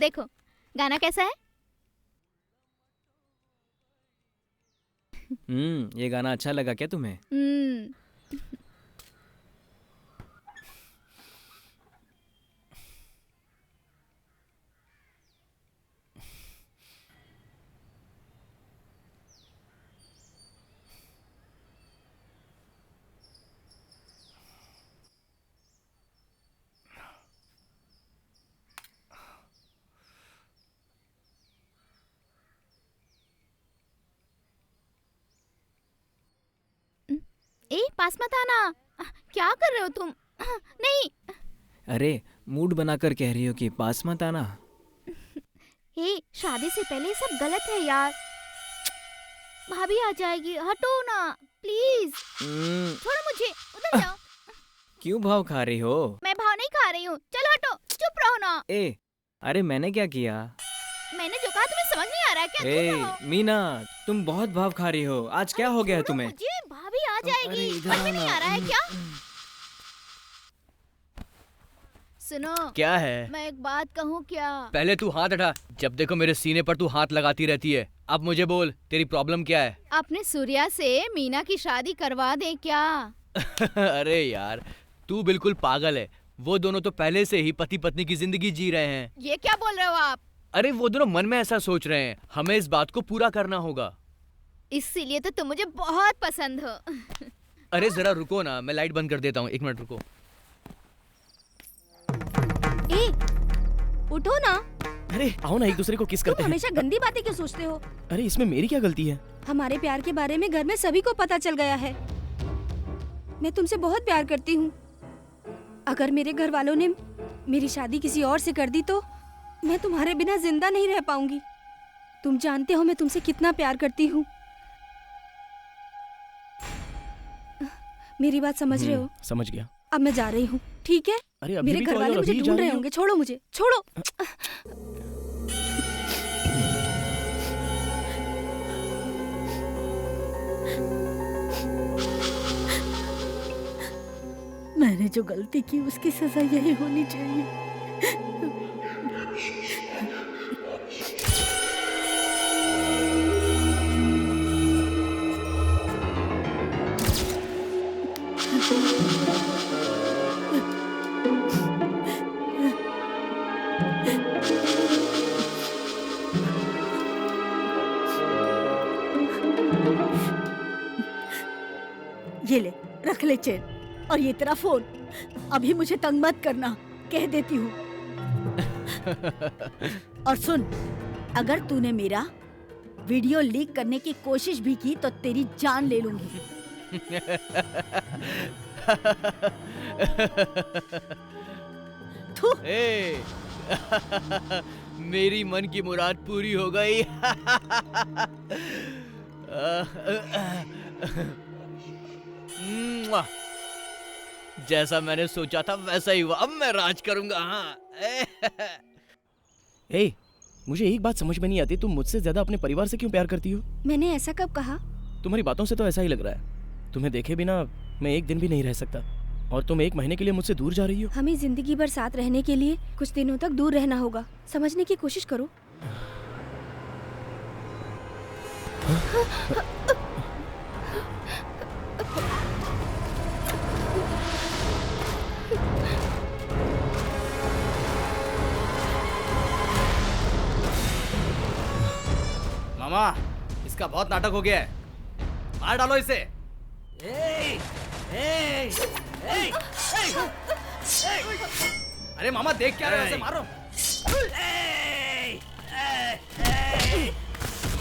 S12: देखो गाना कैसा है?
S15: ये गाना अच्छा लगा क्या तुम्हें?
S12: ए, पास मत आना। क्या कर रहे हो तुम? नहीं।
S15: अरे मूड बनाकर कह रही हो कि पास मत आना।
S12: ए, शादी से पहले सब गलत है यार। भाभी आ जाएगी, हटो ना प्लीज। छोड़ो मुझे, उधर जाओ।
S15: क्यों भाव खा रही हो?
S12: मैं भाव नहीं खा रही हूँ, चलो हटो, चुप रहो ना।
S15: ए, अरे मैंने क्या किया?
S12: मैंने जो कहा तुम्हें समझ नहीं आ रहा है क्या? दूर रहो।
S15: मीना, तुम बहुत भाव खा रही हो। आज क्या हो गया है तुम्हें?
S12: मुझे भाभी आ जाएगी,
S15: इधर
S12: समझ में नहीं
S15: आना।
S12: आ रहा है क्या? सुनो,
S4: क्या है?
S12: मैं एक बात कहूँ क्या?
S4: पहले तू हाथ हटा। जब देखो मेरे सीने पर तू हाथ लगाती रहती है। अब मुझे बोल, तेरी प्रॉब्लम क्या है?
S12: अपने सूर्या से मीना की शादी करवा दे क्या?
S4: अरे यार तू बिल्कुल पागल है। वो दोनों तो पहले से ही पति पत्नी की जिंदगी जी रहे हैं।
S12: ये क्या बोल रहे हो आप?
S4: अरे वो दोनों मन में ऐसा सोच रहे हैं, हमें इस बात को पूरा करना होगा।
S12: इसीलिए तो तुम मुझे बहुत पसंद हो।
S4: अरे जरा रुको ना, मैं लाइट बंद कर देता हूँ, 1 मिनट रुको।
S2: ए, उठो ना।
S13: अरे आओ ना, एक दूसरे को किस
S2: तुम
S13: करते हैं।
S2: हमेशा गंदी बातें क्यों सोचते हो?
S13: अरे इसमें मेरी क्या गलती है?
S2: हमारे प्यार के बारे में घर में सभी को पता चल गया है। मैं तुमसे बहुत प्यार करती हूँ। अगर मेरे घर वालों ने मेरी शादी किसी और से कर दी तो मैं तुम्हारे बिना जिंदा नहीं रह पाऊंगी। तुम जानते हो मैं तुमसे कितना प्यार करती हूँ। मेरी बात समझ रहे हो?
S13: समझ गया।
S2: अब मैं जा रही हूँ, ठीक है?
S13: अरे अभी
S2: मेरे
S13: भी
S2: घर
S13: तो आई
S2: वाले
S13: और
S2: मुझे
S13: अभी जा
S2: ढूंढ
S13: रही
S2: रहे
S13: हो।
S2: होंगे। छोड़ो मुझे, छोड़ो।
S5: मैंने जो गलती की उसकी सजा यही होनी चाहिए। ये ले, रख ले चेन। और ये तेरा फोन। अभी मुझे तंग मत करना, कह देती हूँ। और सुन, अगर तूने मेरा वीडियो लीक करने की कोशिश भी की तो तेरी जान ले लूंगी।
S4: ए, मेरी मन की मुराद पूरी हो गई। जैसा मैंने सोचा था वैसा ही हुआ। अब मैं राज करूंगा। हाँ।
S13: ए, मुझे एक बात समझ में नहीं आती, तुम मुझसे ज्यादा अपने परिवार से क्यों प्यार करती हो?
S2: मैंने ऐसा कब कहा?
S13: तुम्हारी बातों से तो ऐसा ही लग रहा है। तुम्हें देखे बिना मैं एक दिन भी नहीं रह सकता, और तुम 1 महीने के लिए मुझसे दूर जा रही हो।
S2: हमें जिंदगी भर साथ रहने के लिए कुछ दिनों तक दूर रहना होगा। समझने की कोशिश करो।
S6: मामा, इसका बहुत नाटक हो गया है, मार डालो इसे। अरे मामा, देख क्या रहे हो, ऐसे मारो।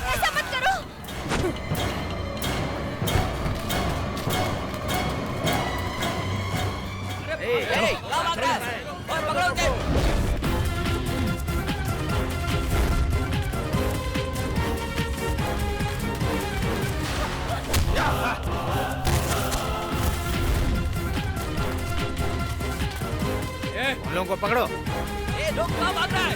S2: ऐसा मत करो।
S6: पकड़ो उसे।
S15: उन लोगों को पकड़ो।
S8: लोग कहाँ भाग रहा है?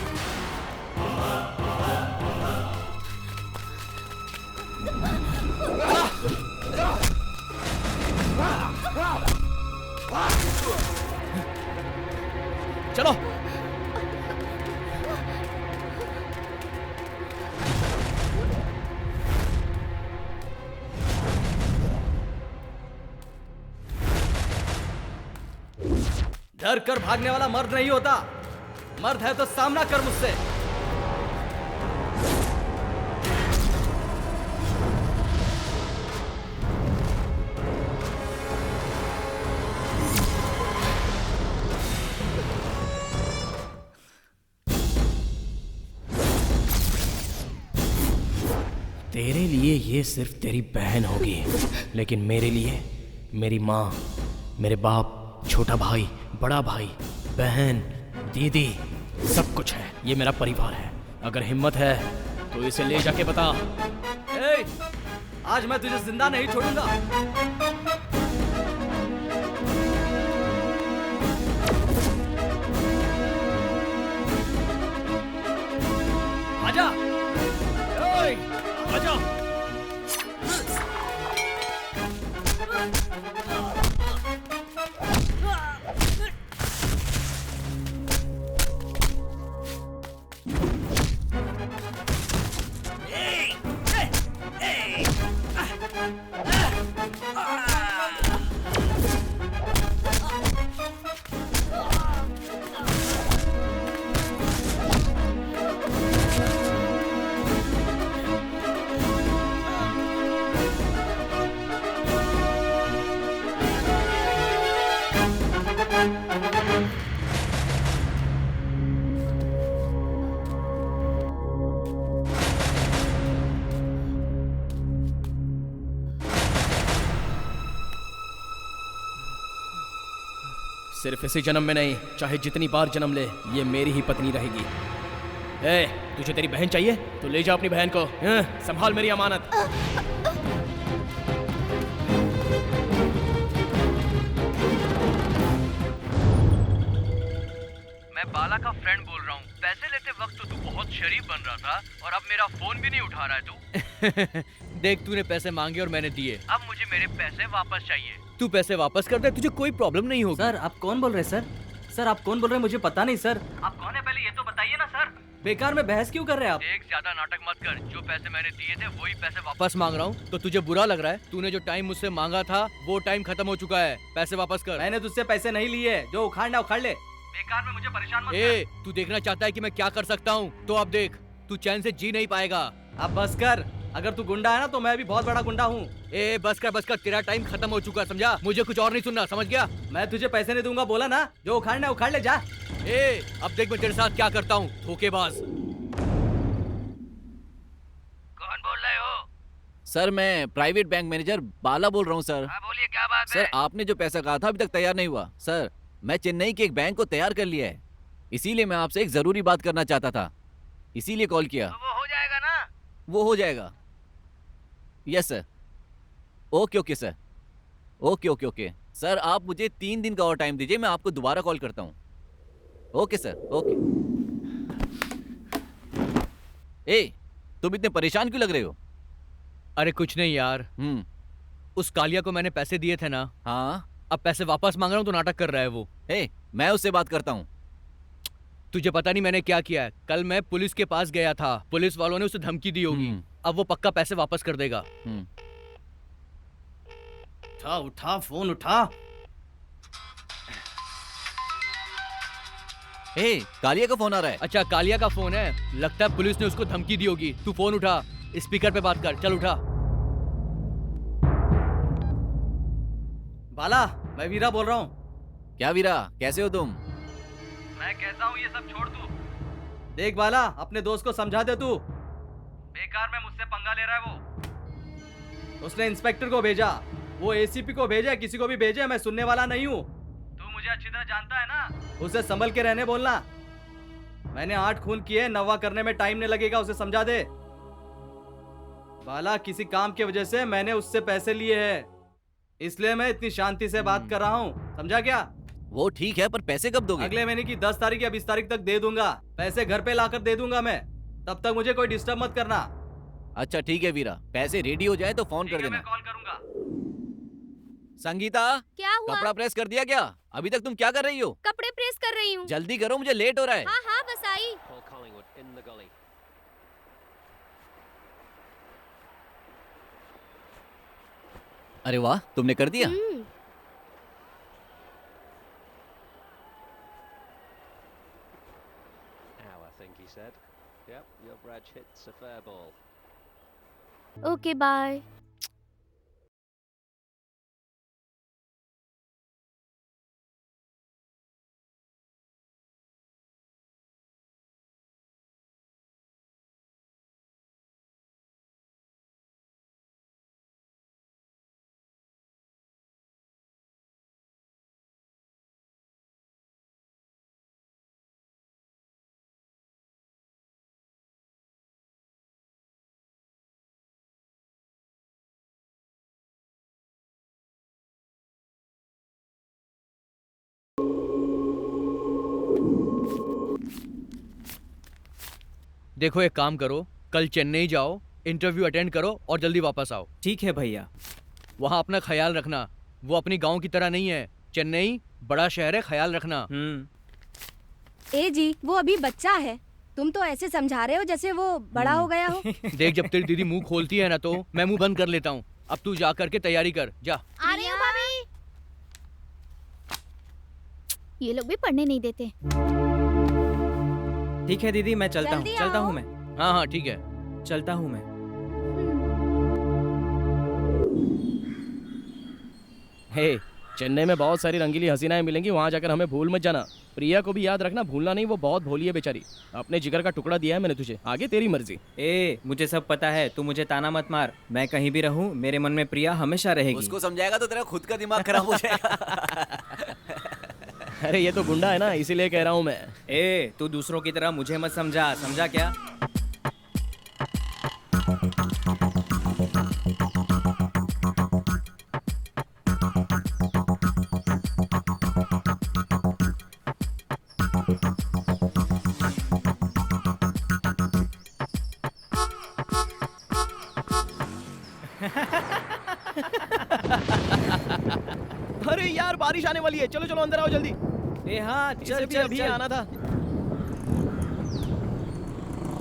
S13: चलो।
S6: डर कर भागने वाला मर्द नहीं होता, मर्द है तो सामना कर मुझसे।
S13: तेरे लिए ये सिर्फ तेरी बहन होगी, लेकिन मेरे लिए मेरी माँ, मेरे बाप, छोटा भाई, बड़ा भाई, बहन, दीदी, सब कुछ है। ये मेरा परिवार है। अगर हिम्मत है तो इसे ले जाके बता।
S6: ए, आज मैं तुझे जिंदा नहीं छोड़ूंगा। आजा, ओए, आजा।
S13: सिर्फ इसी जन्म में नहीं, चाहे जितनी बार जन्म ले, ये मेरी ही पत्नी रहेगी। ए, तुझे तेरी बहन चाहिए तो ले जा अपनी बहन को। संभाल मेरी अमानत।
S4: मैं बाला का फ्रेंड बोल रहा हूँ। पैसे लेते वक्त तो तू बहुत शरीफ बन रहा था, और अब मेरा फोन भी नहीं उठा रहा है तू। देख, तूने पैसे मांगे और मैंने दिए। अब मुझे मेरे पैसे वापस चाहिए। तू पैसे वापस कर दे, तुझे कोई प्रॉब्लम नहीं होगी।
S6: सर, आप कौन बोल रहे हैं? सर, आप कौन बोल रहे हैं? मुझे पता नहीं सर।
S4: आप कौन है पहले ये तो बताइए ना सर।
S6: बेकार में बहस क्यों कर रहे हैं आप?
S4: देख, ज्यादा नाटक मत कर। जो पैसे मैंने दिए थे वही पैसे वापस मांग रहा हूँ। तो तुझे बुरा लग रहा है? तूने जो टाइम मुझसे मांगा था वो टाइम खत्म हो चुका है। पैसे वापस कर।
S6: मैंने तुझसे पैसे नहीं लिए, जो उखाड़ना उखाड़ ले।
S4: बेकार में मुझे परेशान मत कर। तू देखना चाहता है कि मैं क्या कर सकता हूँ? तो अब देख, तू चैन से जी नहीं पाएगा।
S6: अब बस कर। अगर तू गुंडा है ना तो मैं भी बहुत बड़ा गुंडा हूँ।
S4: ए, बस कर। तेरा टाइम खत्म हो चुका, समझा? मुझे कुछ और नहीं सुनना, समझ गया?
S6: मैं तुझे पैसे नहीं दूंगा, बोला ना। जो उखाड़ना उखाड़ ले, जा।
S4: ए, अब देख मैं तेरे साथ क्या करता हूँ, धोखेबाज। कौन बोल रहे हो?
S3: सर, मैं प्राइवेट बैंक मैनेजर बाला बोल रहा हूँ सर।
S4: हाँ, बोलिए, क्या बात है?
S3: सर, आपने जो पैसा कहा था अभी तक तैयार नहीं हुआ। सर, मैं चेन्नई के एक बैंक को तैयार कर लिया है, इसीलिए मैं आपसे एक जरूरी बात करना चाहता था, इसीलिए कॉल किया।
S4: तो वो हो जाएगा ना?
S3: वो हो जाएगा। Yes sir. Okay sir. Okay. Sir आप मुझे 3 दिन का और टाइम दीजिए, मैं आपको दोबारा कॉल करता हूँ। Okay sir, okay. ए, तुम इतने परेशान क्यों लग रहे हो?
S4: अरे कुछ नहीं यार, उस कालिया को मैंने पैसे दिए थे ना।
S3: हाँ,
S4: अब पैसे वापस मांग रहा हूँ तो नाटक कर रहा है वो।
S3: मैं उससे बात करता हूँ।
S4: तुझे पता नहीं मैंने क्या किया है। कल मैं पुलिस के पास गया था, पुलिस वालों ने उसे धमकी दी होगी। अब वो पक्का पैसे वापस कर देगा।
S11: उठा उठा फोन उठा।
S3: कालिया का फोन आ रहा है।
S4: अच्छा कालिया का फोन है, लगता है पुलिस ने उसको धमकी दी होगी। तू फोन उठा, स्पीकर पे बात कर। चल उठा।
S11: बाला, मैं वीरा बोल रहा हूँ।
S3: क्या वीरा, कैसे हो तुम?
S11: मैं कैसा हूँ ये सब छोड़ तू। देख बाला, अपने दोस्त को समझा दे तू। बेकार में मुझसे पंगा ले रहा है वो। उसने इंस्पेक्टर को भेजा, वो एसीपी को भेजे, किसी को भी भेजे, मैं सुनने वाला नहीं हूँ। तू मुझे अच्छी तरह जानता है ना, उसे संभल के रहने बोलना। मैंने 8 खून किए, 9वां करने में टाइम नहीं लगेगा, उसे समझा दे। बाला, किसी काम की वजह से मैंने उससे पैसे लिए हैं, इसलिए मैं इतनी शांति से बात कर रहा हूँ, समझा क्या?
S3: वो ठीक है, पर पैसे कब दोगे?
S11: अगले महीने की 10 तारीख या 20 तारीख तक दे दूंगा। पैसे घर पे लाकर दे दूंगा मैं, तब तक मुझे कोई डिस्टर्ब मत करना।
S3: अच्छा ठीक है वीरा, पैसे रेडी हो जाए तो फोन कर देना।
S11: मैं कॉल करूंगा।
S3: संगीता,
S2: क्या हुआ?
S3: कपड़ा प्रेस कर दिया क्या? अभी तक तुम क्या कर रही हो?
S2: कपड़े प्रेस कर रही हूँ।
S3: जल्दी करो, मुझे लेट हो रहा है।
S2: हाँ हाँ बस आई।
S3: अरे वाह, तुमने कर दिया।
S2: Okay bye.
S4: देखो एक काम करो, कल चेन्नई जाओ, इंटरव्यू अटेंड करो और जल्दी वापस आओ।
S15: ठीक है भैया।
S4: वहाँ अपना ख्याल रखना, वो अपनी गांव की तरह नहीं है। चेन्नई बड़ा शहर है, ख्याल रखना।
S5: ए जी, वो अभी बच्चा है, तुम तो ऐसे समझा रहे हो जैसे वो बड़ा हो गया हो।
S4: देख, जब तेरी दीदी मुंह खोलती है ना तो मैं मुंह बंद कर लेता हूँ। अब तू जा करके तैयारी कर, जा।
S12: आ रही हूँ भाभी। ये लोग भी पढ़ने नहीं देते।
S15: ठीक है दीदी, मैं चलता हूँ मैं।
S4: हाँ हाँ ठीक है,
S15: चलता हूँ मैं।
S13: हे, चेन्नई में बहुत सारी रंगीली हसीनाएं मिलेंगी, वहाँ जाकर हमें भूल मत जाना। प्रिया को भी याद रखना, भूलना नहीं, वो बहुत भोली है बेचारी। अपने जिगर का टुकड़ा दिया है मैंने तुझे, आगे तेरी मर्जी।
S15: मुझे सब पता है, तू मुझे ताना मत मार। मैं कहीं भी रहूं, मेरे मन में प्रिया हमेशा रहेगी।
S3: उसको समझाएगा तो तेरा खुद का दिमाग खराब हो जाएगा।
S13: अरे ये तो गुंडा है ना, इसीलिए कह रहा हूँ मैं।
S15: तू दूसरों की तरह मुझे मत समझा, समझा क्या?
S13: अरे यार, बारिश आने वाली है, चलो चलो अंदर आओ जल्दी।
S15: हाँ
S13: चल चल अभी आना था।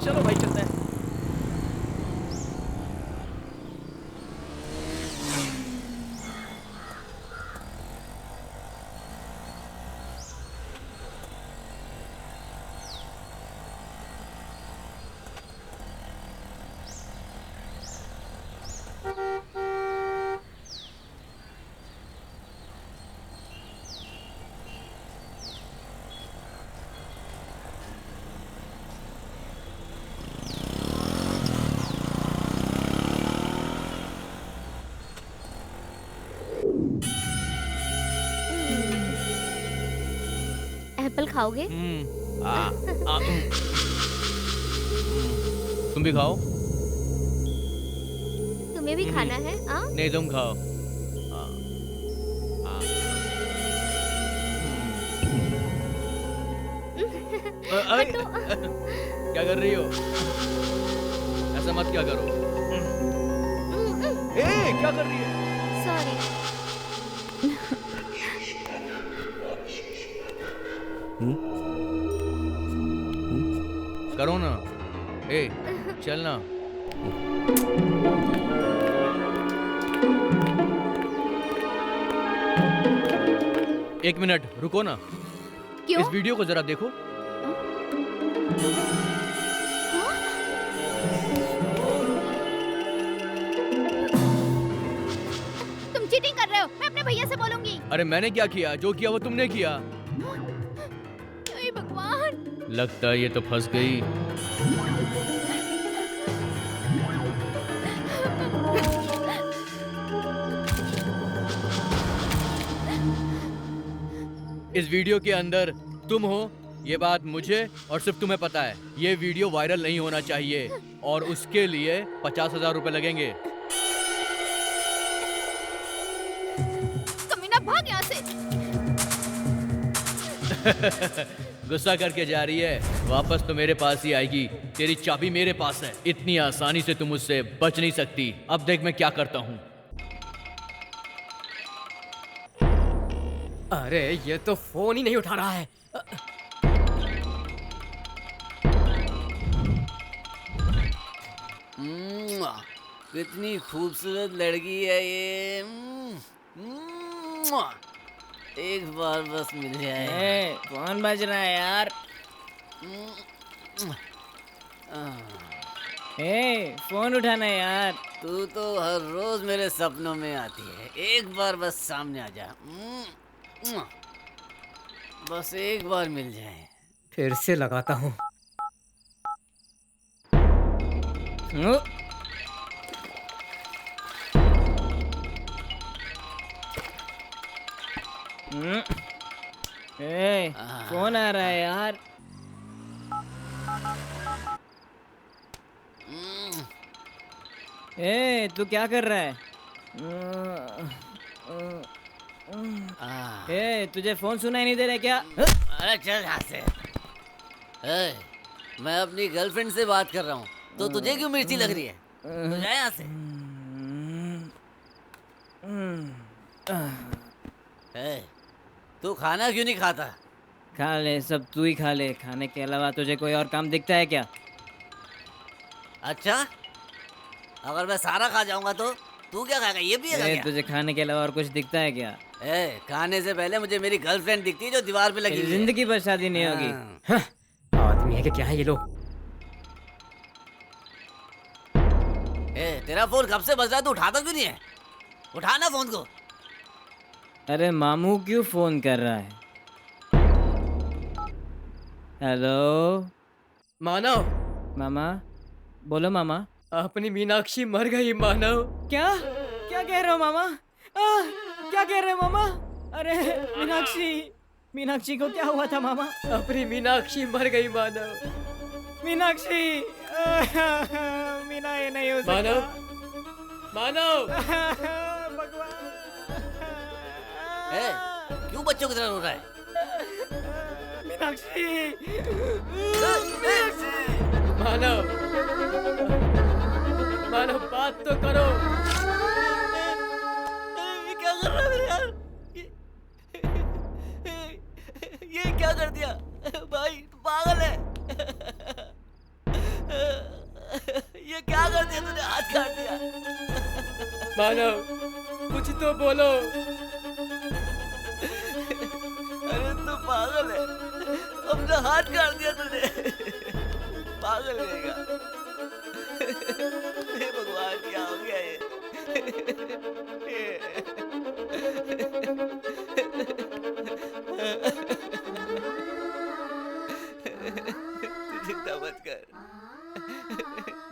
S13: चलो भाई चलते हैं।
S2: एप्पल खाओगे?
S4: तुम भी खाओ।
S2: तुम्हें भी खाना है?
S4: नहीं तुम खाओ। अरे क्या कर रही हो? ऐसा मत क्या करो। क्या कर रही है?
S12: सॉरी।
S4: करो ना। चल ना। एक मिनट रुको ना।
S12: क्यों?
S4: इस वीडियो को जरा देखो।
S12: तुम चीटिंग कर रहे हो। मैं अपने भैया से बोलूंगी।
S4: अरे मैंने क्या किया? जो किया वो तुमने किया।
S12: हे भगवान।
S4: लगता है ये तो फंस गई। इस वीडियो के अंदर तुम हो, ये बात मुझे और सिर्फ तुम्हें पता है। ये वीडियो वायरल नहीं होना चाहिए और उसके लिए 50,000 रुपए लगेंगे।
S12: कमीना भाग यहाँ से।
S4: गुस्सा करके जा रही है, वापस तो मेरे पास ही आएगी। तेरी चाबी मेरे पास है, इतनी आसानी से तुम उससे बच नहीं सकती। अब देख मैं क्या करता हूँ।
S10: अरे ये तो फोन ही नहीं उठा रहा है।
S9: कितनी खूबसूरत लड़की है ये। एक बार बस मिल जाए।
S15: कौन बज रहा है यार? फोन उठाना यार।
S9: तू तो हर रोज मेरे सपनों में आती है। एक बार बस सामने आ जा। बस एक बार मिल जाए।
S10: फिर से लगाता हूँ।
S15: कौन आ रहा है यार? तू क्या कर रहा है? तुझे फोन सुनाई नहीं दे रहा क्या?
S9: अरे चल यहाँ से। मैं अपनी गर्लफ्रेंड से बात कर रहा हूँ, तो तुझे क्यों मिर्ची लग रही है? तो जा यहाँ से। तू खाना क्यों नहीं खाता?
S15: खा ले, सब तू ही खा ले। खाने के अलावा तुझे कोई और काम दिखता है क्या?
S9: अच्छा, अगर मैं सारा खा जाऊंगा तो तू क्या खाएगा? ये भी है क्या?
S15: तुझे खाने के अलावा और कुछ दिखता है क्या?
S9: खाने से पहले मुझे मेरी गर्लफ्रेंड दिखती है जो दीवार पे लगी हुई है।
S15: जिंदगी पर शादी नहीं होगी।
S10: आदमी है कि क्या है ये लोग?
S9: तेरा फोन कब से बज रहा है, तू उठाता क्यों नहीं है? उठा ना फोन को।
S15: अरे मामू क्यों फोन कर रहा है? हेलो
S10: मानव।
S15: मामा बोलो मामा।
S10: अपनी मीनाक्षी मर गई मानव।
S15: क्या क्या कह रहे हो मामा? क्या कह रहे हो मामा? अरे मीनाक्षी को क्या हुआ था मामा?
S10: अपनी मीनाक्षी मर गई मानव।
S15: मीनाक्षी मीना ये नहीं हो सकता।
S10: मानव
S15: भगवान।
S9: क्यों बच्चों की तरह रो रहा है?
S15: मीनाक्षी
S10: मानव बात तो करो।
S9: क्या कर रहा है यार? ये क्या कर दिया भाई? तू पागल है। ये क्या कर दिया तूने? हाथ काट दिया।
S10: मानव कुछ तो बोलो।
S9: अरे तू पागल है, अपना हाथ काट दिया तूने। पागल रहेगा। हे भगवान क्या हो गया ये? तू चिंता मत कर।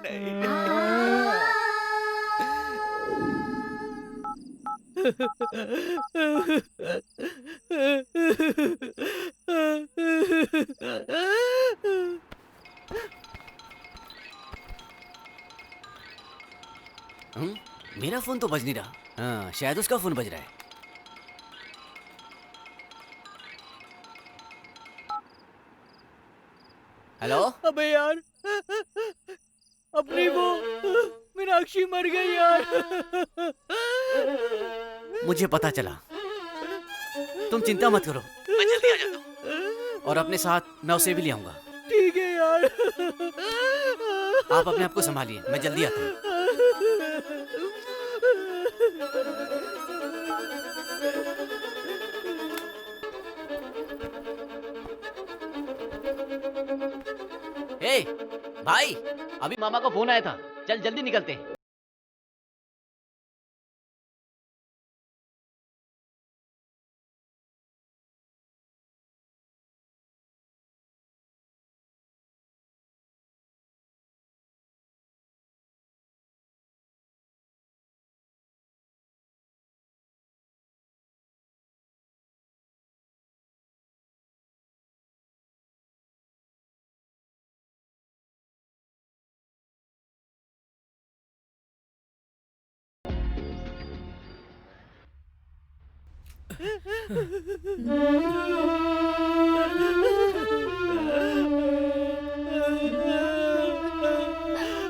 S9: नहीं मेरा फोन तो बज नहीं रहा। हाँ, शायद उसका फोन बज रहा है।
S3: हेलो।
S10: अबे यार, अपनी वो मीनाक्षी मर गई यार।
S3: मुझे पता चला, तुम चिंता मत करो, मैं जल्दी आ जाता हूँ और अपने साथ मैं उसे भी ले आऊंगा।
S10: ठीक है यार।
S3: आप अपने आप को संभालिए, मैं जल्दी आता हूँ। ए, भाई, अभी मामा का फोन आया था, चल जल्दी निकलते हैं।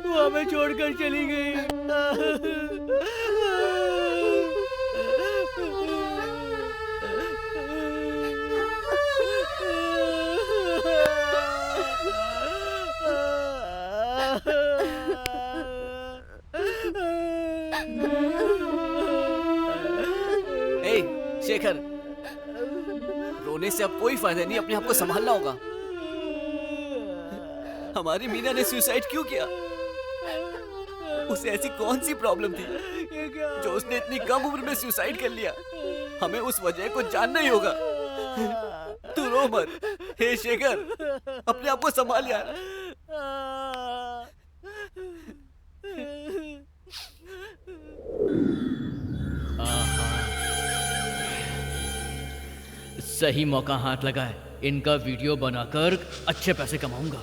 S10: वो हमें छोड़कर चली गई।
S3: ए, शेखर, रोने से अब कोई फायदा नहीं, अपने आप को संभालना होगा। हमारी मीना ने सुसाइड क्यों किया? उसे ऐसी कौन सी प्रॉब्लम थी जो उसने इतनी कम उम्र में सुसाइड कर लिया? हमें उस वजह को जानना ही होगा। तू रो मत। हे शेखर, अपने आप को संभाल यार।
S4: सही मौका हाथ लगा है, इनका वीडियो बनाकर अच्छे पैसे कमाऊंगा।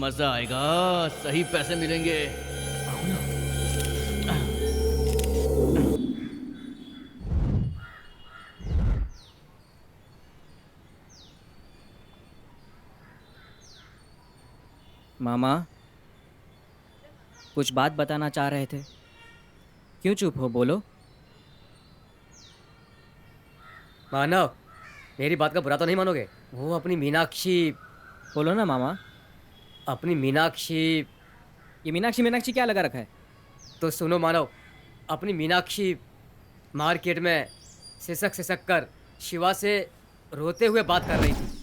S4: मजा आएगा, सही पैसे मिलेंगे।
S15: मामा, कुछ बात बताना चाह रहे थे, क्यों चुप हो? बोलो।
S10: मानव, मेरी बात का बुरा तो नहीं मानोगे? वो अपनी मीनाक्षी।
S15: बोलो ना मामा।
S10: अपनी मीनाक्षी।
S15: ये मीनाक्षी मीनाक्षी क्या लगा रखा है?
S10: तो सुनो मानव, अपनी मीनाक्षी मार्केट में सिसक सिसक कर शिवा से रोते हुए बात कर रही थी।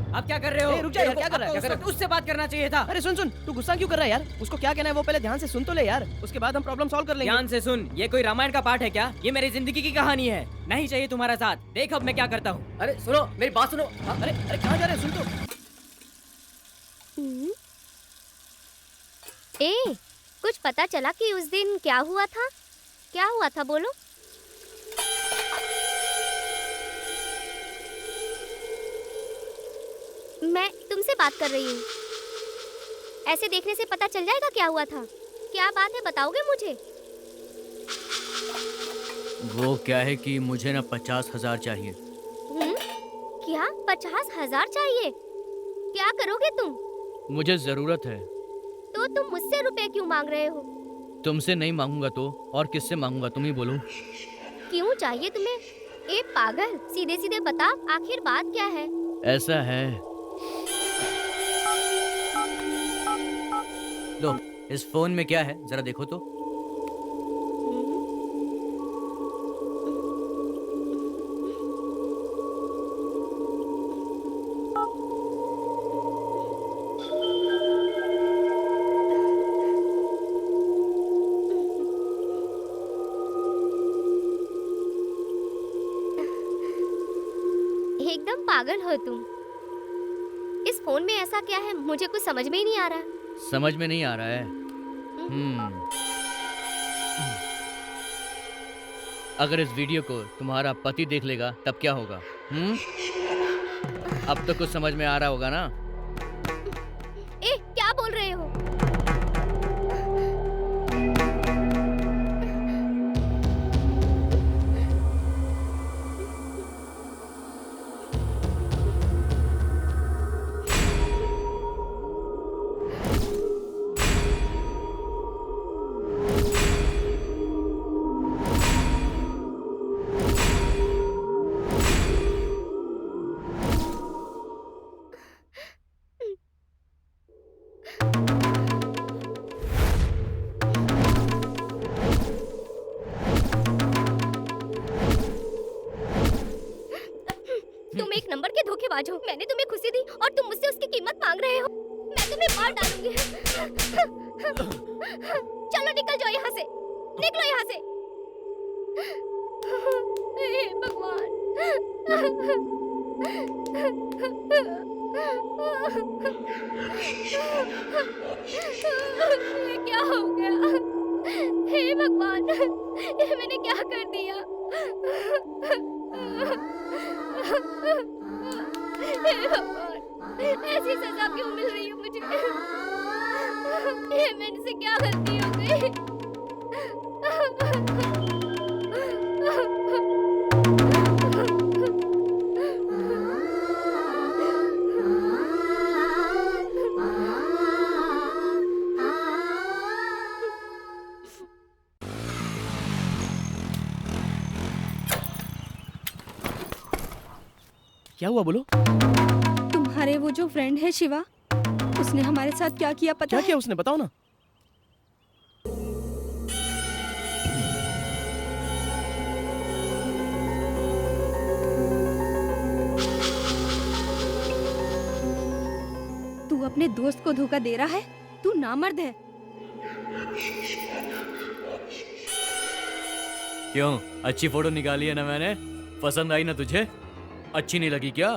S15: आप क्या कर रहे हो?
S10: रुक जा यार, क्या कर रहा है?
S15: क्या कर उससे बात करना चाहिए था।
S13: अरे सुन सुन, तू गुस्सा क्यों कर रहा है यार? उसको क्या कहना है वो पहले ध्यान से सुन तो ले यार, उसके बाद हम प्रॉब्लम सॉल्व कर लेंगे।
S15: ध्यान से सुन, ये कोई रामायण का पाठ है क्या? ये मेरी जिंदगी की कहानी है, नहीं चाहिए तुम्हारा साथ। देख अब मैं क्या करता हूँ।
S10: अरे सुनो, मेरी बात सुनो।
S13: अरे अरे कहाँ जा रहे हो? सुन तो।
S2: ए, कुछ पता चला कि उस दिन क्या हुआ था? क्या हुआ था बोलो? मैं तुमसे बात कर रही हूँ। ऐसे देखने से पता चल जाएगा क्या हुआ था। क्या बात है, बताओगे मुझे?
S4: वो क्या है कि मुझे ना 50,000 चाहिए।
S2: क्या 50,000 चाहिए? क्या करोगे तुम?
S4: मुझे जरूरत है।
S2: तो तुम मुझसे रुपए क्यों मांग रहे हो?
S4: तुमसे नहीं मांगूंगा तो और किससे मांगूंगा, तुम ही बोलो।
S2: क्यों चाहिए तुम्हें? ए पागल, सीधे सीधे बता, आखिर बात क्या है?
S4: ऐसा है, लो इस फोन में क्या है जरा देखो तो।
S2: एकदम पागल हो तुम। इस फोन में ऐसा क्या है, मुझे कुछ समझ में ही नहीं आ रहा।
S4: समझ में नहीं आ रहा है? अगर इस वीडियो को तुम्हारा पति देख लेगा तब क्या होगा? अब तो कुछ समझ में आ रहा होगा ना?
S2: ए, क्या बोल रहे हो? धोखेबाज हो। मैंने तुम्हें खुशी दी और तुम मुझसे उसकी कीमत मांग रहे हो। मैं तुम्हें मार डालूंगी। चलो निकल जाओ यहाँ से, निकलो यहाँ से। हे भगवान। ये क्या हो गया? हे भगवान, ये मैंने क्या कर दिया? हे भगवान, ऐसी सजा क्यों मिल रही है मुझे? ये मेरे से क्या गलती हो गई?
S15: क्या हुआ बोलो?
S5: तुम्हारे वो जो फ्रेंड है शिवा, उसने हमारे साथ क्या किया पता
S15: क्या
S5: है?
S15: किया उसने, बताओ ना।
S5: तू अपने दोस्त को धोखा दे रहा है? तू नामर्द है।
S3: क्यों, अच्छी फोटो निकाली है ना मैंने? पसंद आई ना तुझे? अच्छी नहीं लगी क्या?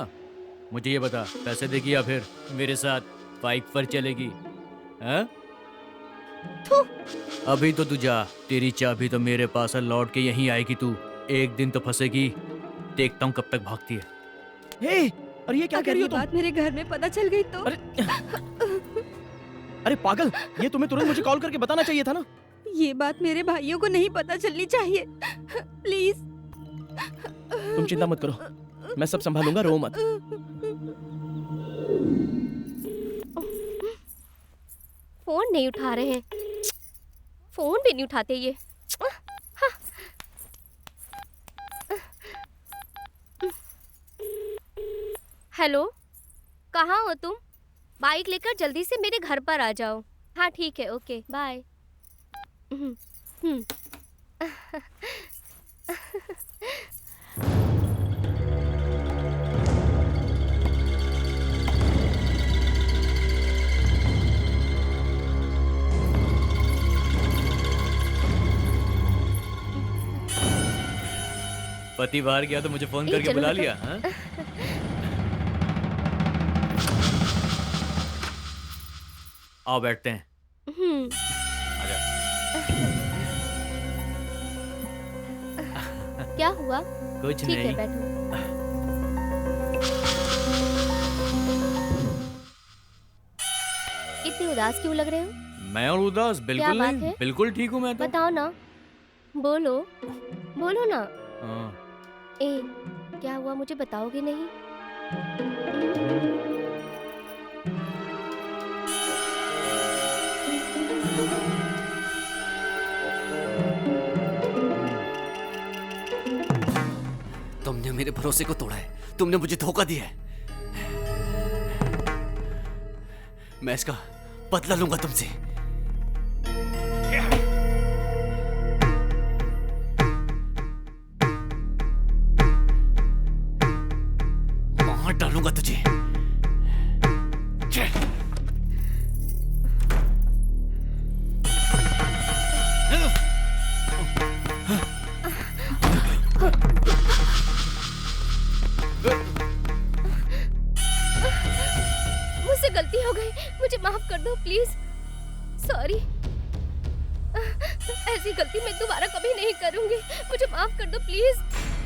S3: मुझे ये बता, पैसे देगी या फिर मेरे साथ बाइक पर चलेगी? हैं? अभी तो तू जा, तेरी चाबी तो मेरे पास है, लौट के यहीं आएगी तू। एक दिन तो फंसेगी, देखता हूँ कब तक भागती है।
S15: हे, अरे ये क्या कह
S5: अगर
S15: रही
S5: ये
S15: हो तुम?
S5: बात मेरे घर में पता चल गई तो?
S15: अरे पागल, ये तुम्हें तुरंत मुझे कॉल करके बताना चाहिए था ना।
S5: ये बात मेरे भाइयों को नहीं पता चलनी चाहिए। प्लीज।
S15: तुम चिंता मत करो, मैं सब संभालूंगा, रो मत।
S2: फोन नहीं उठा रहे हैं, फोन भी नहीं उठाते ये। हेलो, कहाँ हो तुम? बाइक लेकर जल्दी से मेरे घर पर आ जाओ। हाँ ठीक है, ओके बाय।
S3: पति बाहर गया तो मुझे फोन
S2: ए,
S3: करके
S2: चलो
S3: बुला
S2: बैठो।
S3: लिया? हाँ? आओ बैठते हैं। आजा।
S2: क्या हुआ?
S3: कुछ
S2: ठीक है,
S3: नहीं।
S2: बैठो। इतनी उदास क्यों लग रहे हो?
S3: मैं और उदास बिल्कुल
S2: बात
S3: नहीं,
S2: है?
S3: बिल्कुल ठीक हूँ मैं तो।
S2: बताओ ना, बोलो, बोलो ना।
S3: हाँ।
S2: ए, क्या हुआ मुझे बताओगे नहीं?
S3: तुमने मेरे भरोसे को तोड़ा है, तुमने मुझे धोखा दिया है। मैं इसका बदला लूंगा तुमसे। मार डालूंगा तुझे।
S2: मुझसे गलती हो गई, मुझे माफ कर दो प्लीज। सॉरी, ऐसी गलती मैं दोबारा कभी नहीं करूंगी। मुझे माफ कर दो प्लीज,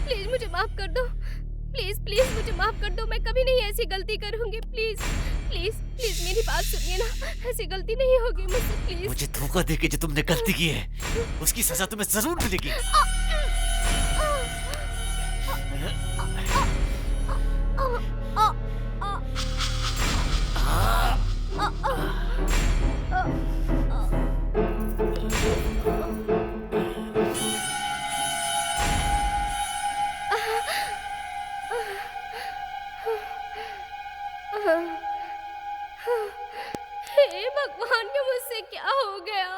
S2: प्लीज मुझे माफ कर दो, प्लीज प्लीज मुझे माफ कर दो। मैं कभी नहीं ऐसी गलती करूंगी। प्लीज प्लीज प्लीज मेरी बात सुनिए ना, ऐसी गलती नहीं होगी मुझसे, प्लीज।
S3: मुझे धोखा देके जो तुमने गलती की है, उसकी सजा तुम्हें जरूर मिलेगी।
S2: हे भगवान, ये मुझसे क्या हो गया?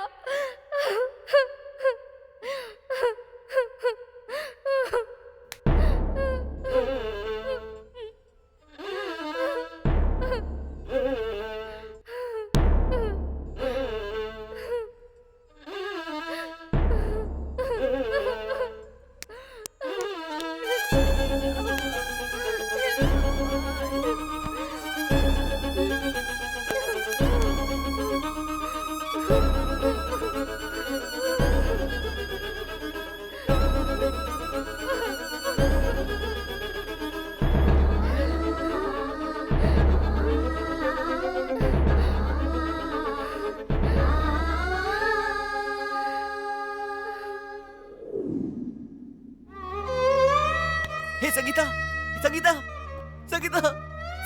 S3: हे संगीता, संगीता, संगीता,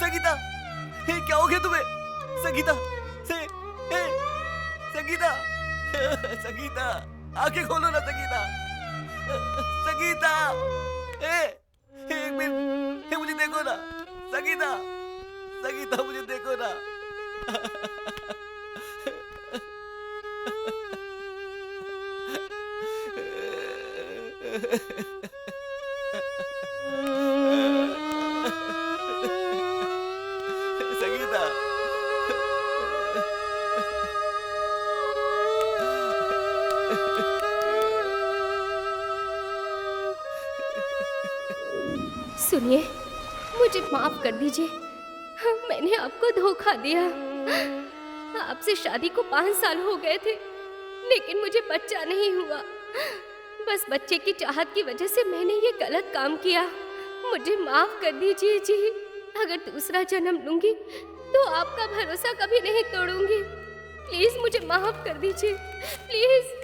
S3: संगीता, हे क्या हो गया तुम्हें? संगीता, हे संगीता, संगीता, आंखें खोलो ना संगीता, संगीता, एक मिनट, हे मुझे देखो ना, संगीता, संगीता मुझे देखो ना। संगीता,
S2: सुनिए, मुझे माफ कर दीजिए, मैंने आपको धोखा दिया। आपसे शादी को 5 साल हो गए थे, लेकिन मुझे बच्चा नहीं हुआ। बस बच्चे की चाहत की वजह से मैंने ये गलत काम किया। मुझे माफ कर दीजिए जी। अगर दूसरा जन्म लूंगी तो आपका भरोसा कभी नहीं तोड़ूंगी। प्लीज मुझे माफ कर दीजिए, प्लीज।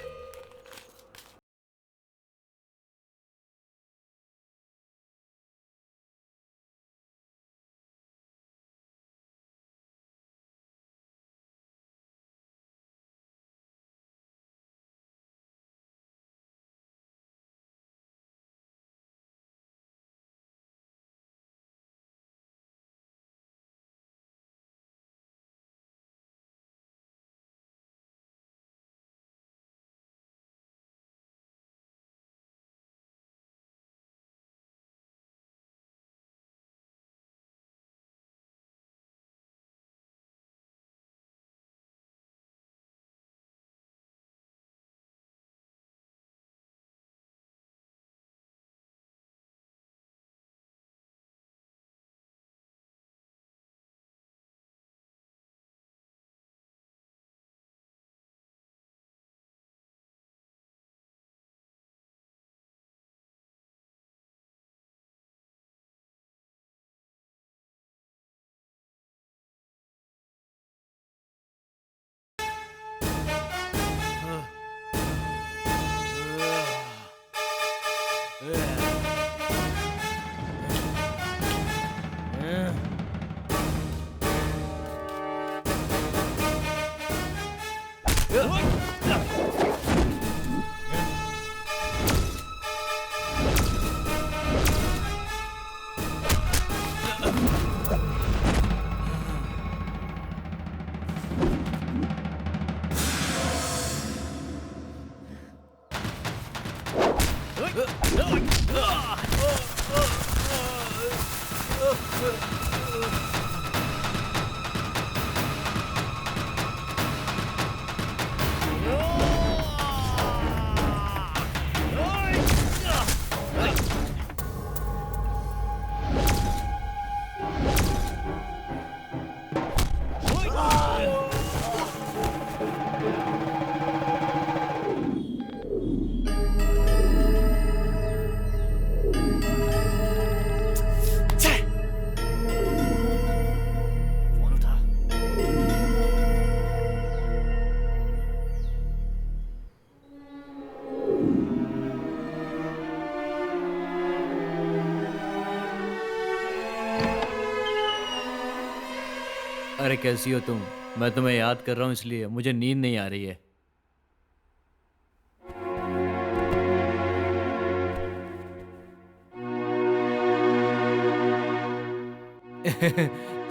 S3: अरे कैसी हो तुम? मैं तुम्हें याद कर रहा हूँ इसलिए मुझे नींद नहीं आ रही है।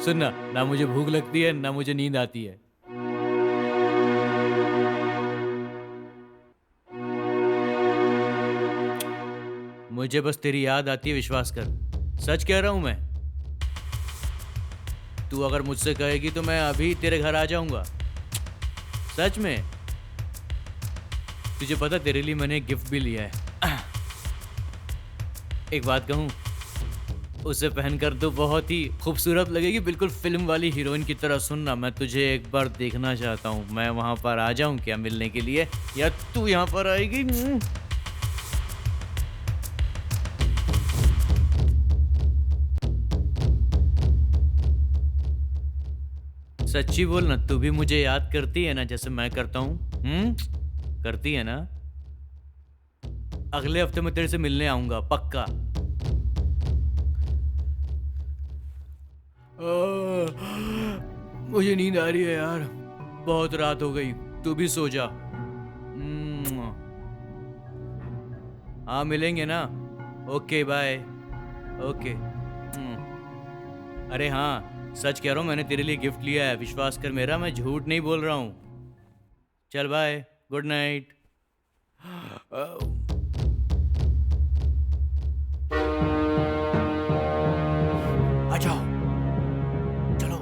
S3: सुनना, ना मुझे भूख लगती है ना मुझे नींद आती है। मुझे बस तेरी याद आती है, विश्वास कर। सच कह रहा हूं मैं। तू अगर मुझसे कहेगी तो मैं अभी तेरे घर आ जाऊंगा। सच में। तुझे पता तेरे लिए मैंने गिफ्ट भी लिया है। एक बात कहूं, उसे पहनकर तो बहुत ही खूबसूरत लगेगी, बिल्कुल फिल्म वाली हीरोइन की तरह। सुनना, मैं तुझे एक बार देखना चाहता हूं। मैं वहां पर आ जाऊं क्या मिलने के लिए, या तू यहां पर आएगी? सच्ची बोल ना, तू भी मुझे याद करती है ना जैसे मैं करता हूँ? करती है ना? अगले हफ्ते मैं तेरे से मिलने आऊंगा, पक्का। मुझे नींद आ रही है यार, बहुत रात हो गई, तू भी सो जा। हाँ मिलेंगे ना, ओके बाय। ओके। अरे हाँ सच कह रहा हूँ, मैंने तेरे लिए गिफ्ट लिया है, विश्वास कर मेरा, मैं झूठ नहीं बोल रहा हूँ। चल बाय, गुड नाइट। आ जाओ, चलो।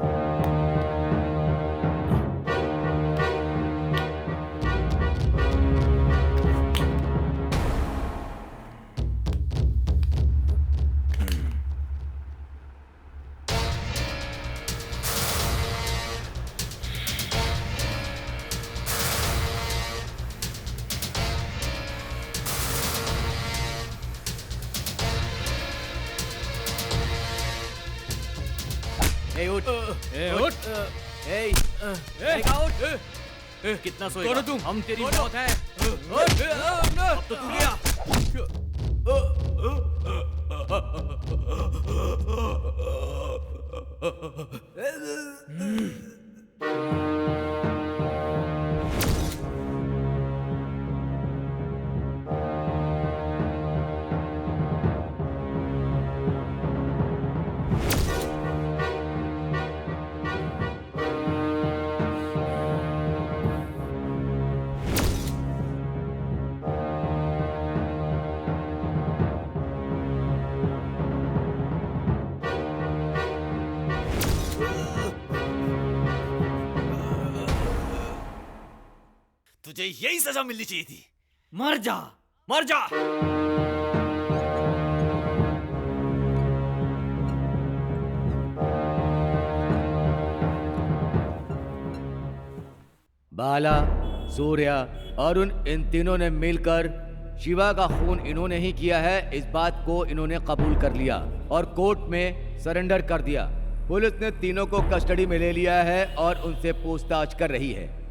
S3: ए उठ, ए उठ, ए उठ। कितना सोएगा तुम? हम तेरी मौत है। अब तो तू गया।
S16: तुझे यही सजा मिलनी चाहिए थी।
S3: मर जा, मर जा।
S4: बाला, सूर्या, अरुण, इन तीनों ने मिलकर शिवा का खून इन्होंने ही किया है, इस बात को इन्होंने कबूल कर लिया और कोर्ट में सरेंडर कर दिया। पुलिस ने तीनों को कस्टडी में ले लिया है और उनसे पूछताछ कर रही है।